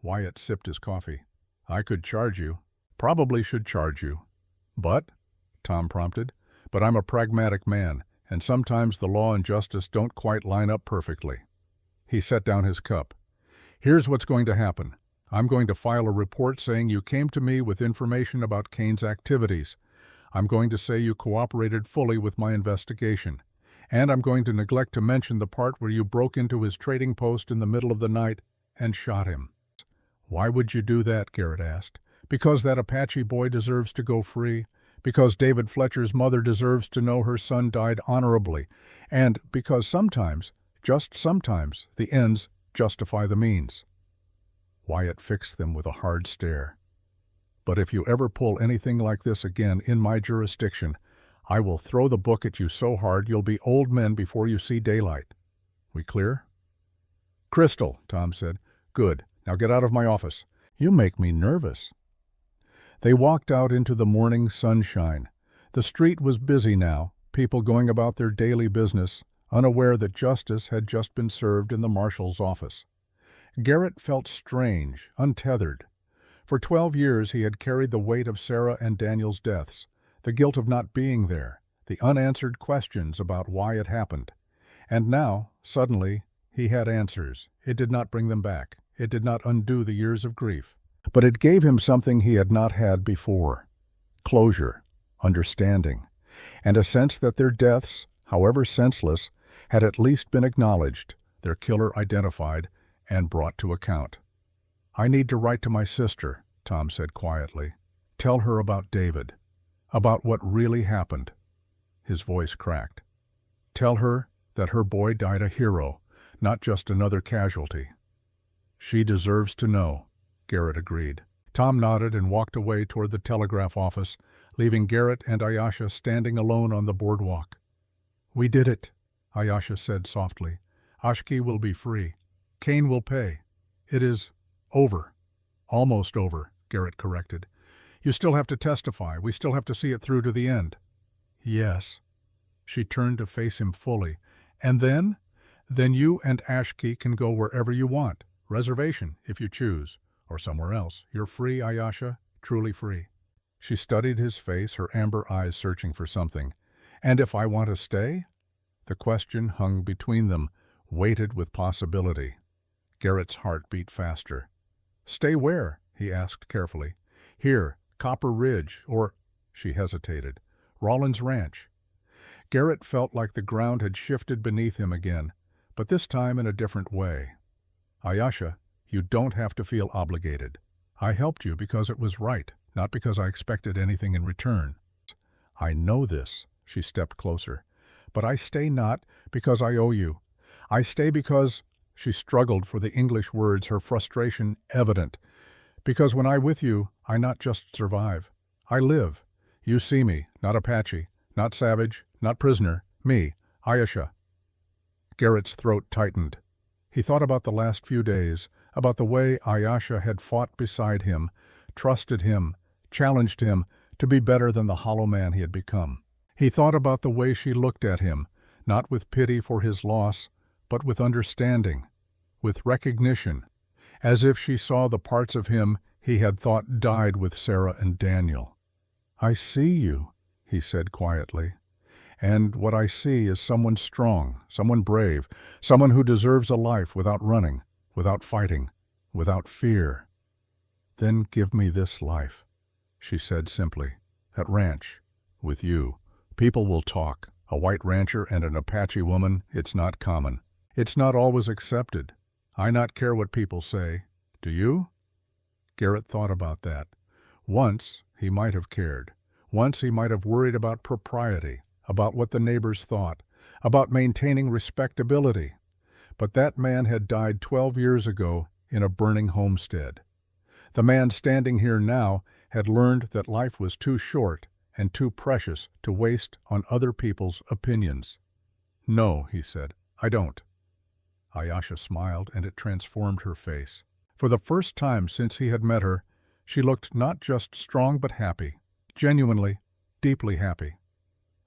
Wyatt sipped his coffee. I could charge you. Probably should charge you. But, Tom prompted, but I'm a pragmatic man, and sometimes the law and justice don't quite line up perfectly. He set down his cup. Here's what's going to happen. I'm going to file a report saying you came to me with information about Kane's activities. I'm going to say you cooperated fully with my investigation. And I'm going to neglect to mention the part where you broke into his trading post in the middle of the night and shot him. Why would you do that? Garrett asked. Because that Apache boy deserves to go free, because David Fletcher's mother deserves to know her son died honorably, and because sometimes, just sometimes, the ends justify the means. Wyatt fixed them with a hard stare. But if you ever pull anything like this again in my jurisdiction, I will throw the book at you so hard you'll be old men before you see daylight. We clear? Crystal, Tom said. Good. Now get out of my office. You make me nervous. They walked out into the morning sunshine. The street was busy now, people going about their daily business, unaware that justice had just been served in the marshal's office. Garrett felt strange, untethered. For 12 years he had carried the weight of Sarah and Daniel's deaths, the guilt of not being there, the unanswered questions about why it happened. And now, suddenly, he had answers. It did not bring them back. It did not undo the years of grief. But it gave him something he had not had before. Closure, understanding, and a sense that their deaths, however senseless, had at least been acknowledged, their killer identified, and brought to account. I need to write to my sister, Tom said quietly. Tell her about David, about what really happened. His voice cracked. Tell her that her boy died a hero, not just another casualty. She deserves to know, Garrett agreed. Tom nodded and walked away toward the telegraph office, leaving Garrett and Ayesha standing alone on the boardwalk. We did it, Ayesha said softly. Ashki will be free. Kane will pay. It is over. Almost over, Garrett corrected. You still have to testify. We still have to see it through to the end. Yes. She turned to face him fully. And then? Then you and Ashki can go wherever you want. Reservation, if you choose. Or somewhere else. You're free, Ayesha, truly free. She studied his face, her amber eyes searching for something. And if I want to stay? The question hung between them, weighted with possibility. Garrett's heart beat faster. Stay where? He asked carefully. Here, Copper Ridge, or, she hesitated, Rollins Ranch. Garrett felt like the ground had shifted beneath him again, but this time in a different way. Ayesha, you don't have to feel obligated. I helped you because it was right, not because I expected anything in return. I know this, she stepped closer, but I stay not because I owe you. I stay because, she struggled for the English words, her frustration evident, because when I'm with you, I not just survive. I live. You see me, not Apache, not savage, not prisoner, me, Ayesha. Garrett's throat tightened. He thought about the last few days, about the way Ayesha had fought beside him, trusted him, challenged him to be better than the hollow man he had become. He thought about the way she looked at him, not with pity for his loss, but with understanding, with recognition, as if she saw the parts of him he had thought died with Sarah and Daniel. I see you, he said quietly. And what I see is someone strong, someone brave, someone who deserves a life without running, without fighting, without fear. Then give me this life, she said simply. At ranch, with you. People will talk. A white rancher and an Apache woman, it's not common. It's not always accepted. I not care what people say. Do you? Garrett thought about that. Once he might have cared. Once he might have worried about propriety, about what the neighbors thought, about maintaining respectability. But that man had died 12 years ago in a burning homestead. The man standing here now had learned that life was too short and too precious to waste on other people's opinions. No, he said, I don't. Ayesha smiled, and it transformed her face. For the first time since he had met her, she looked not just strong but happy, genuinely, deeply happy.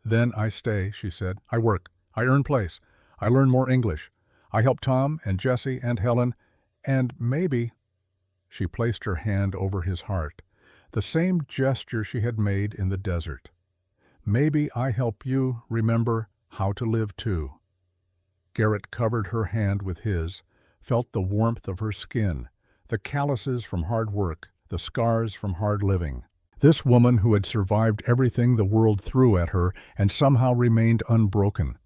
Then I stay, she said. I work. I earn place. I learn more English. I help Tom and Jessie and Helen, and maybe— She placed her hand over his heart, the same gesture she had made in the desert. Maybe I help you remember how to live too. Garrett covered her hand with his, felt the warmth of her skin, the calluses from hard work, the scars from hard living. This woman who had survived everything the world threw at her and somehow remained unbroken.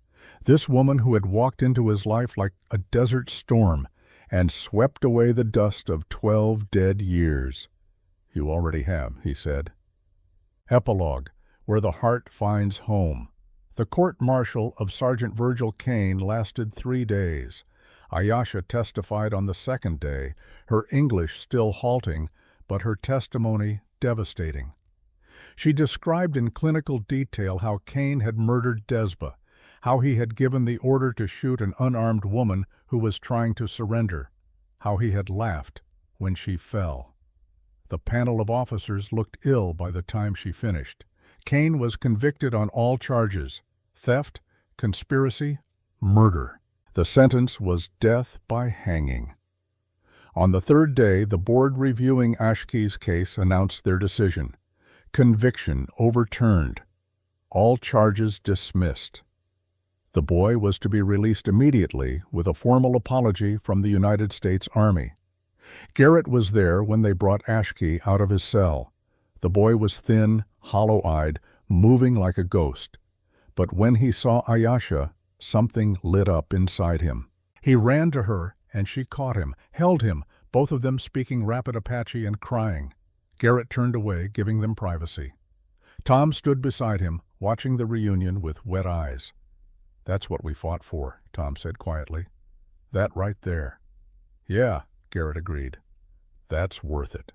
This woman who had walked into his life like a desert storm and swept away the dust of 12 dead years. You already have, he said. Epilogue, where the heart finds home. The court-martial of Sergeant Virgil Kane lasted 3 days. Ayesha testified on the second day, her English still halting, but her testimony devastating. She described in clinical detail how Kane had murdered Desba, how he had given the order to shoot an unarmed woman who was trying to surrender, how he had laughed when she fell. The panel of officers looked ill by the time she finished. Kane was convicted on all charges: theft, conspiracy, murder. The sentence was death by hanging. On the third day, the board reviewing Ashke's case announced their decision. Conviction overturned. All charges dismissed. The boy was to be released immediately with a formal apology from the United States Army. Garrett was there when they brought Ashke out of his cell. The boy was thin, hollow-eyed, moving like a ghost. But when he saw Ayesha, something lit up inside him. He ran to her, and she caught him, held him, both of them speaking rapid Apache and crying. Garrett turned away, giving them privacy. Tom stood beside him, watching the reunion with wet eyes. That's what we fought for, Tom said quietly. That right there. Yeah, Garrett agreed. That's worth it.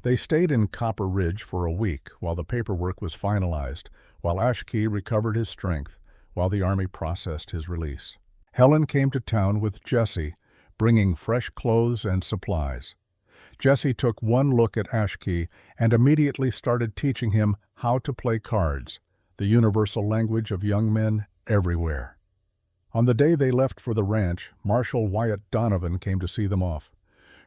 They stayed in Copper Ridge for a week while the paperwork was finalized, while Ashke recovered his strength, while the Army processed his release. Helen came to town with Jessie, bringing fresh clothes and supplies. Jessie took one look at Ashke and immediately started teaching him how to play cards, the universal language of young men everywhere. On the day they left for the ranch, Marshal Wyatt Donovan came to see them off.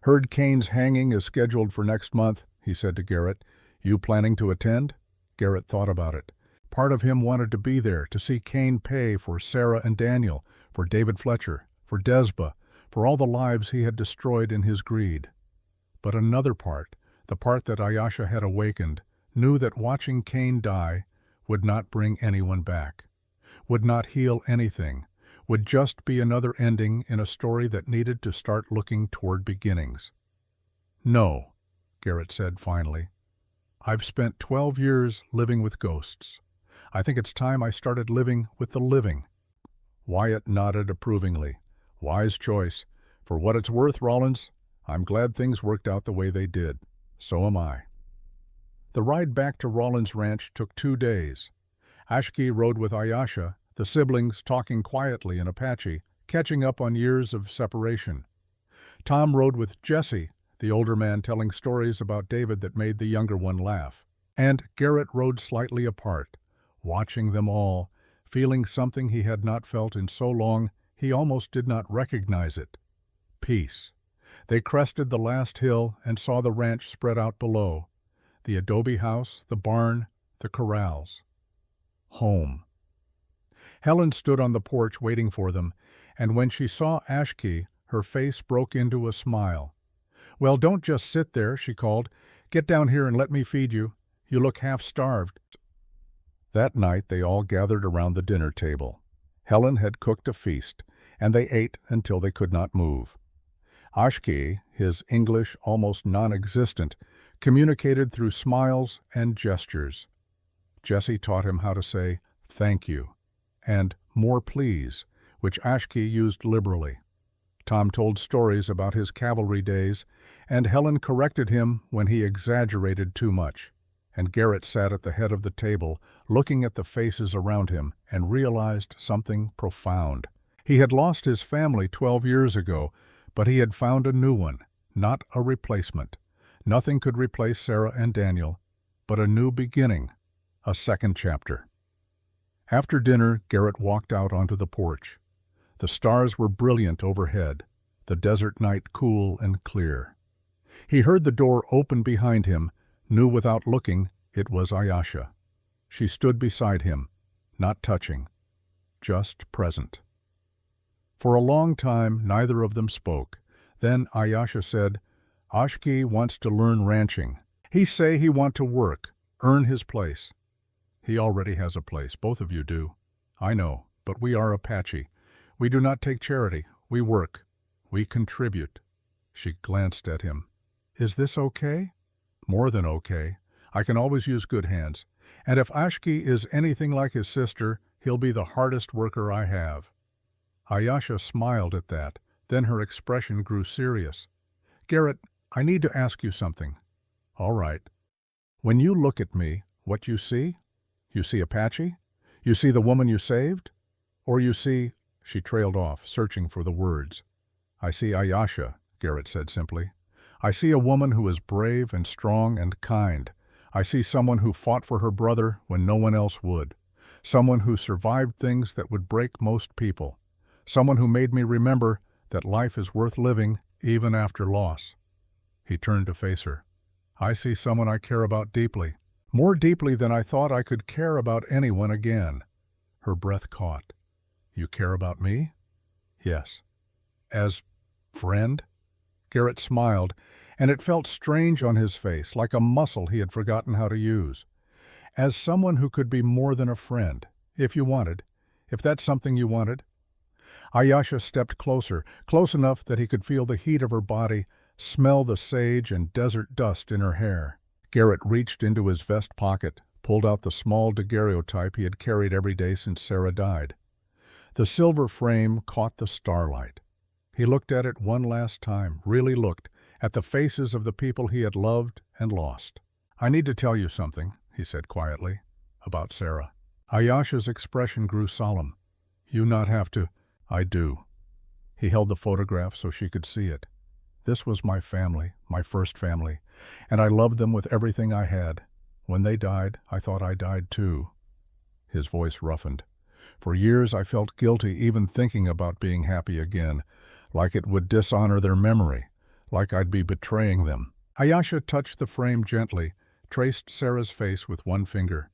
Heard Kane's hanging is scheduled for next month, he said to Garrett. You planning to attend? Garrett thought about it. Part of him wanted to be there, to see Kane pay for Sarah and Daniel, for David Fletcher, for Desba, for all the lives he had destroyed in his greed. But another part, the part that Ayesha had awakened, knew that watching Kane die would not bring anyone back, would not heal anything, would just be another ending in a story that needed to start looking toward beginnings. No, Garrett said finally. I've spent 12 years living with ghosts. I think it's time I started living with the living. Wyatt nodded approvingly. Wise choice. For what it's worth, Rollins, I'm glad things worked out the way they did. So am I. The ride back to Rollins Ranch took 2 days. Ashke rode with Ayesha, the siblings talking quietly in Apache, catching up on years of separation. Tom rode with Jessie, the older man telling stories about David that made the younger one laugh. And Garrett rode slightly apart, watching them all, feeling something he had not felt in so long he almost did not recognize it. Peace. They crested the last hill and saw the ranch spread out below. The adobe house, the barn, the corrals. Home. Helen stood on the porch waiting for them, and when she saw Ashke, her face broke into a smile. Well, don't just sit there, she called. Get down here and let me feed you. You look half-starved. That night they all gathered around the dinner table. Helen had cooked a feast, and they ate until they could not move. Ashki, his English almost non-existent, communicated through smiles and gestures. Jesse taught him how to say "thank you" and "more please," which Ashki used liberally. Tom told stories about his cavalry days, and Helen corrected him when he exaggerated too much. And Garrett sat at the head of the table, looking at the faces around him, and realized something profound. He had lost his family 12 years ago, but he had found a new one, not a replacement. Nothing could replace Sarah and Daniel, but a new beginning, a second chapter. After dinner, Garrett walked out onto the porch. The stars were brilliant overhead, the desert night cool and clear. He heard the door open behind him, knew without looking it was Ayasha. She stood beside him, not touching, just present. For a long time, neither of them spoke. Then Ayasha said, "Ashki wants to learn ranching. He say he want to work, earn his place." "He already has a place, both of you do." "I know, but we are Apache. We do not take charity, we work. We contribute." She glanced at him. "Is this okay?" "More than okay. I can always use good hands. And if Ashki is anything like his sister, he'll be the hardest worker I have." Ayasha smiled at that, then her expression grew serious. "Garrett, I need to ask you something." "All right." "When you look at me, what you see? You see Apache? You see the woman you saved? Or you see—" She trailed off, searching for the words. "I see Ayasha," Garrett said simply. "I see a woman who is brave and strong and kind. I see someone who fought for her brother when no one else would. Someone who survived things that would break most people. Someone who made me remember that life is worth living even after loss." He turned to face her. "I see someone I care about deeply, more deeply than I thought I could care about anyone again." Her breath caught. "You care about me?" "Yes." "As friend?" Garrett smiled, and it felt strange on his face, like a muscle he had forgotten how to use. "As someone who could be more than a friend, if you wanted, if that's something you wanted." Ayasha stepped closer, close enough that he could feel the heat of her body, smell the sage and desert dust in her hair. Garrett reached into his vest pocket, pulled out the small daguerreotype he had carried every day since Sarah died. The silver frame caught the starlight. He looked at it one last time, really looked, at the faces of the people he had loved and lost. "I need to tell you something," he said quietly, "about Sarah." Ayasha's expression grew solemn. "You not have to—" "I do." He held the photograph so she could see it. "This was my family, my first family, and I loved them with everything I had. When they died, I thought I died too." His voice roughened. "For years I felt guilty even thinking about being happy again, like it would dishonor their memory, like I'd be betraying them." Ayasha touched the frame gently, traced Sarah's face with one finger.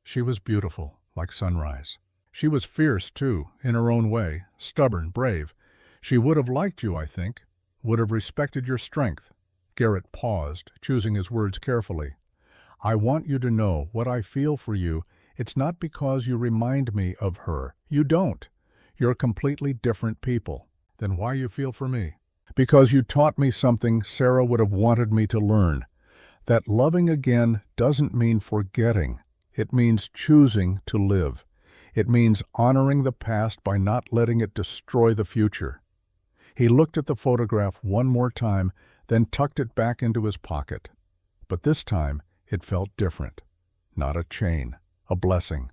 She was beautiful, like sunrise. She was fierce, too, in her own way, stubborn, brave. She would have liked you, I think, would have respected your strength. Garrett paused, choosing his words carefully. "I want you to know what I feel for you. It's not because you remind me of her. You don't. You're completely different people. Then why you feel for me? Because you taught me something Sarah would have wanted me to learn. That loving again doesn't mean forgetting. It means choosing to live. It means honoring the past by not letting it destroy the future." He looked at the photograph one more time, then tucked it back into his pocket. But this time, it felt different. Not a chain, a blessing.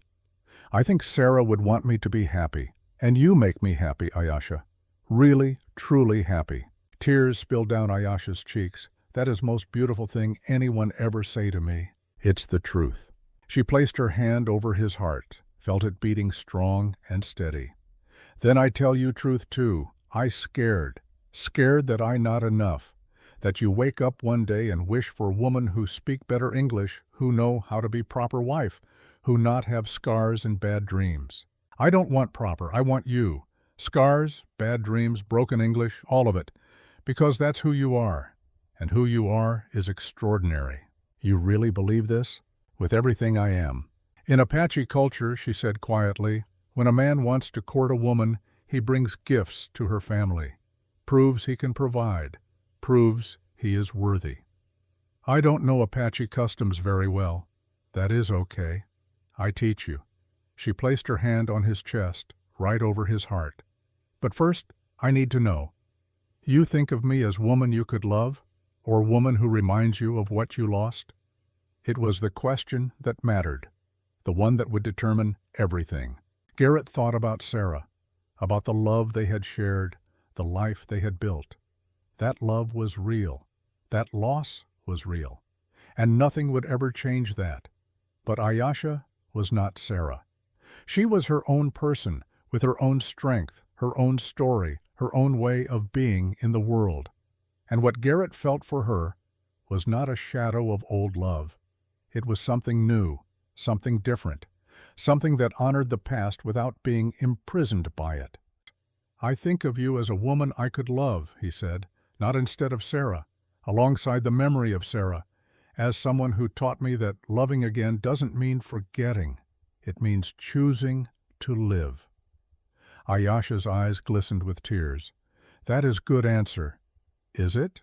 "I think Sarah would want me to be happy, and you make me happy, Ayasha. Really, truly happy." Tears spilled down Ayasha's cheeks. "That is the most beautiful thing anyone ever say to me." "It's the truth." She placed her hand over his heart, felt it beating strong and steady. "Then I tell you truth too. I scared that I not enough. That you wake up one day and wish for a woman who speak better English, who know how to be proper wife, who not have scars and bad dreams. I don't want proper, I want you. Scars, bad dreams, broken English, all of it. Because that's who you are. And who you are is extraordinary." "You really believe this?" "With everything I am." "In Apache culture," she said quietly, "when a man wants to court a woman, he brings gifts to her family, proves he can provide, proves he is worthy. I don't know Apache customs very well. That is okay. I teach you. She placed her hand on his chest, right over his heart. But first, I need to know. You think of me as woman you could love, or woman who reminds you of what you lost? It was the question that mattered, the one that would determine everything. Garrett thought about Sarah, about the love they had shared, the life they had built. That love was real. That loss was real. And nothing would ever change that. But Ayesha was not Sarah. She was her own person, with her own strength, her own story, her own way of being in the world. And what Garrett felt for her was not a shadow of old love. It was something new, something different, something that honored the past without being imprisoned by it. I think of you as a woman I could love, he said, not instead of Sarah, alongside the memory of Sarah, as someone who taught me that loving again doesn't mean forgetting. It means choosing to live. Ayesha's eyes glistened with tears. That is good answer. Is it?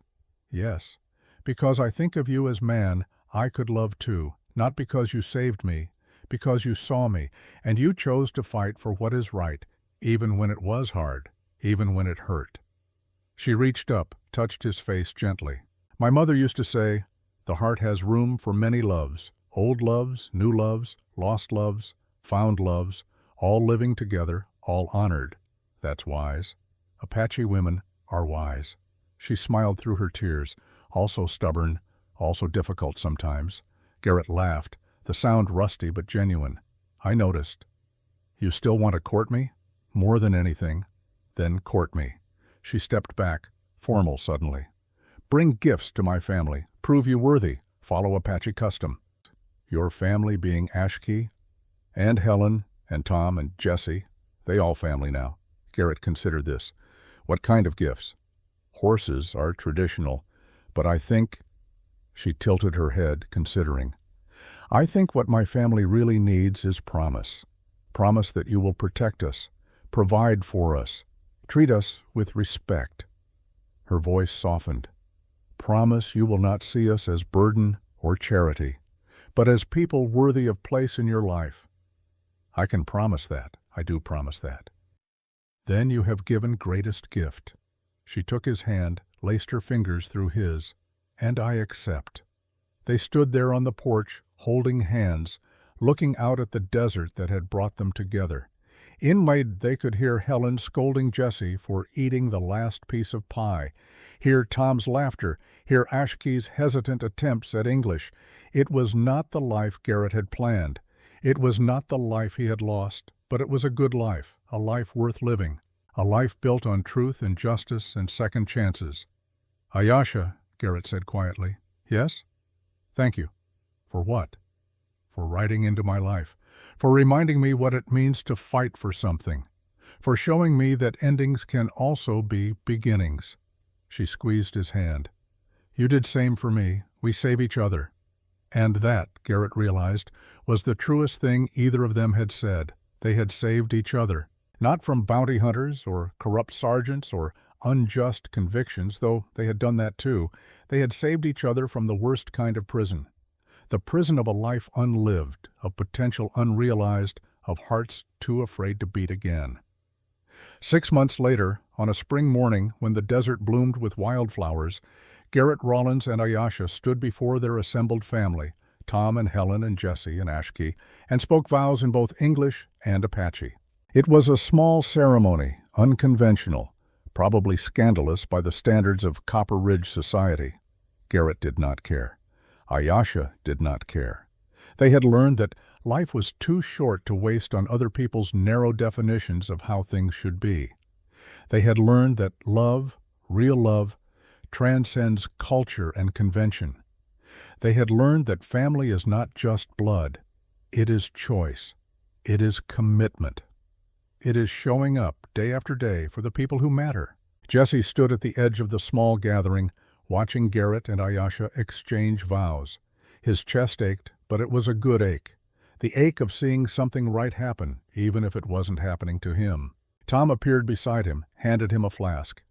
Yes. Because I think of you as man I could love too, not because you saved me, because you saw me, and you chose to fight for what is right, even when it was hard, even when it hurt. She reached up, touched his face gently. My mother used to say, the heart has room for many loves, old loves, new loves, lost loves, found loves, all living together, all honored. That's wise. Apache women are wise. She smiled through her tears, also stubborn, also difficult sometimes. Garrett laughed, the sound rusty but genuine. I noticed. You still want to court me? More than anything. Then court me. She stepped back, formal suddenly. Bring gifts to my family. Prove you worthy. Follow Apache custom. Your family being Ashkey, and Helen, and Tom, and Jesse. They all family now. Garrett considered this. What kind of gifts? Horses are traditional, but I think... She tilted her head, considering. I think what my family really needs is promise. Promise that you will protect us, provide for us, treat us with respect. Her voice softened. Promise you will not see us as burden or charity, but as people worthy of place in your life. I can promise that. I do promise that. Then you have given greatest gift. She took his hand, laced her fingers through his, and I accept. They stood there on the porch, holding hands, looking out at the desert that had brought them together. Inward they could hear Helen scolding Jesse for eating the last piece of pie, hear Tom's laughter, hear Ashkey's hesitant attempts at English. It was not the life Garrett had planned. It was not the life he had lost, but it was a good life, a life worth living, a life built on truth and justice and second chances. Ayesha, Garrett said quietly. Yes? Thank you. For what? For riding into my life, for reminding me what it means to fight for something, for showing me that endings can also be beginnings. She squeezed his hand. You did same for me. We save each other. And that, Garrett realized, was the truest thing either of them had said. They had saved each other, not from bounty hunters or corrupt sergeants or unjust convictions, though they had done that too. They had saved each other from the worst kind of prison. The prison of a life unlived, of potential unrealized, of hearts too afraid to beat again. 6 months later, on a spring morning when the desert bloomed with wildflowers, Garrett Rollins and Ayesha stood before their assembled family, Tom and Helen and Jesse and Ashkey, and spoke vows in both English and Apache. It was a small ceremony, unconventional, probably scandalous by the standards of Copper Ridge society. Garrett did not care. Ayesha did not care. They had learned that life was too short to waste on other people's narrow definitions of how things should be. They had learned that love, real love, transcends culture and convention. They had learned that family is not just blood. It is choice. It is commitment. It is showing up day after day for the people who matter. Jesse stood at the edge of the small gathering, watching Garrett and Ayesha exchange vows. His chest ached, but it was a good ache. The ache of seeing something right happen, even if it wasn't happening to him. Tom appeared beside him, handed him a flask.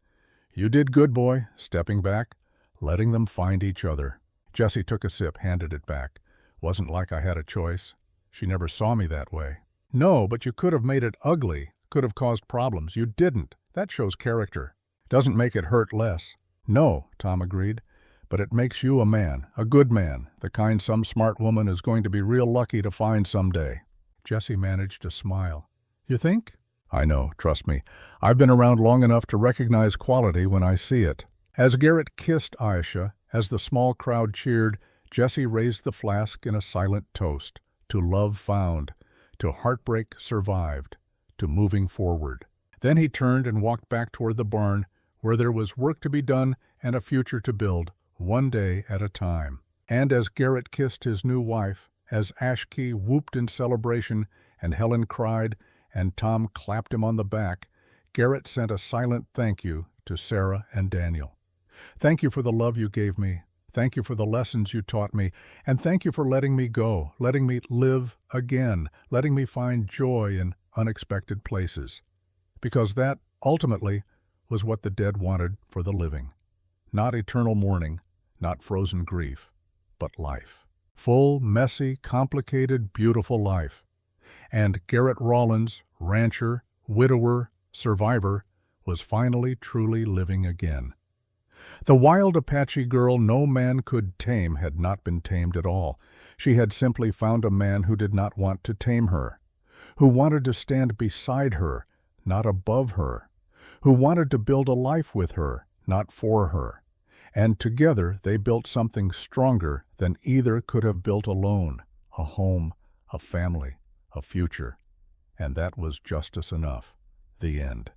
"You did good, boy," stepping back, letting them find each other. Jesse took a sip, handed it back. "Wasn't like I had a choice. She never saw me that way." "No, but you could have made it ugly, could have caused problems. You didn't. That shows character. Doesn't make it hurt less." "No," Tom agreed, "but it makes you a man, a good man, the kind some smart woman is going to be real lucky to find someday." Jesse managed to smile. "You think?" "I know, trust me. I've been around long enough to recognize quality when I see it." As Garrett kissed Aisha, as the small crowd cheered, Jesse raised the flask in a silent toast to love found, to heartbreak survived, to moving forward. Then he turned and walked back toward the barn, where there was work to be done and a future to build, one day at a time. And as Garrett kissed his new wife, as Ashkey whooped in celebration and Helen cried and Tom clapped him on the back, Garrett sent a silent thank you to Sarah and Daniel. "Thank you for the love you gave me. Thank you for the lessons you taught me. And thank you for letting me go, letting me live again, letting me find joy in unexpected places." Because that, ultimately, was what the dead wanted for the living. Not eternal mourning, not frozen grief, but life. Full, messy, complicated, beautiful life. And Garrett Rollins, rancher, widower, survivor, was finally truly living again. The wild Apache girl no man could tame had not been tamed at all. She had simply found a man who did not want to tame her, who wanted to stand beside her, not above her, who wanted to build a life with her, not for her. And together they built something stronger than either could have built alone, a home, a family, a future. And that was justice enough. The end.